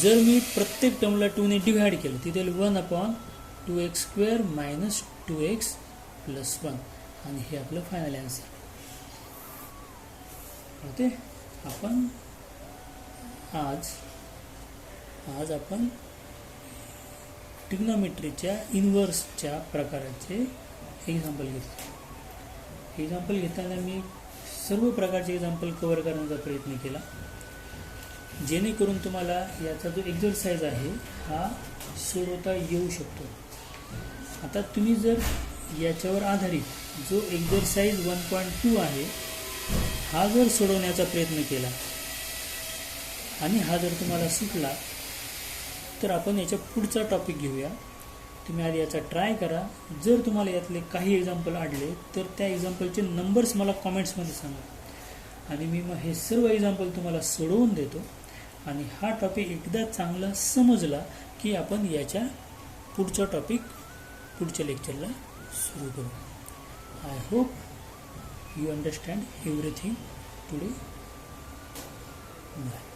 जर मी प्रत्येक टर्मला 2ने डिव्हाइड केलं तिथे 1 upon 2x square minus 2x plus 1 आणि हे आपलं फायनल ॲन्सर होते. आपण आज आपण ट्रिग्नोमेट्रीच्या इन्व्हर्सच्या प्रकाराचे एक्झाम्पल घेतले. एक्झाम्पल घेताना मी सर्व प्रकारचे एक्झाम्पल कव्हर करण्याचा प्रयत्न केला जेणेकरून तुम्हाला याचा जो एक्झरसाइज आहे हा सोडवता येऊ शकतो. आता तुम्ही जर याच्यावर आधारित जो एक्झरसाइज 1.2 आहे हा जर सोडवण्याचा प्रयत्न केला आणि हा जर तुम्हाला सुटला तर आपण याच्या पुढचा टॉपिक घेऊया. तुम्ही आधी याचा ट्राय करा. जर तुम्हाला यातले काही एक्झाम्पल आढळले तर त्या एक्झाम्पलचे नंबर्स मला कॉमेंट्समध्ये सांगा आणि मी मग हे सर्व एक्झाम्पल तुम्हाला सोडवून देतो. आणि हा टॉपिक एकदा चांगला समजला की आपण याच्या पुढचा टॉपिक पुढच्या लेक्चरला सुरू करू. I hope you understand everything today. Bye.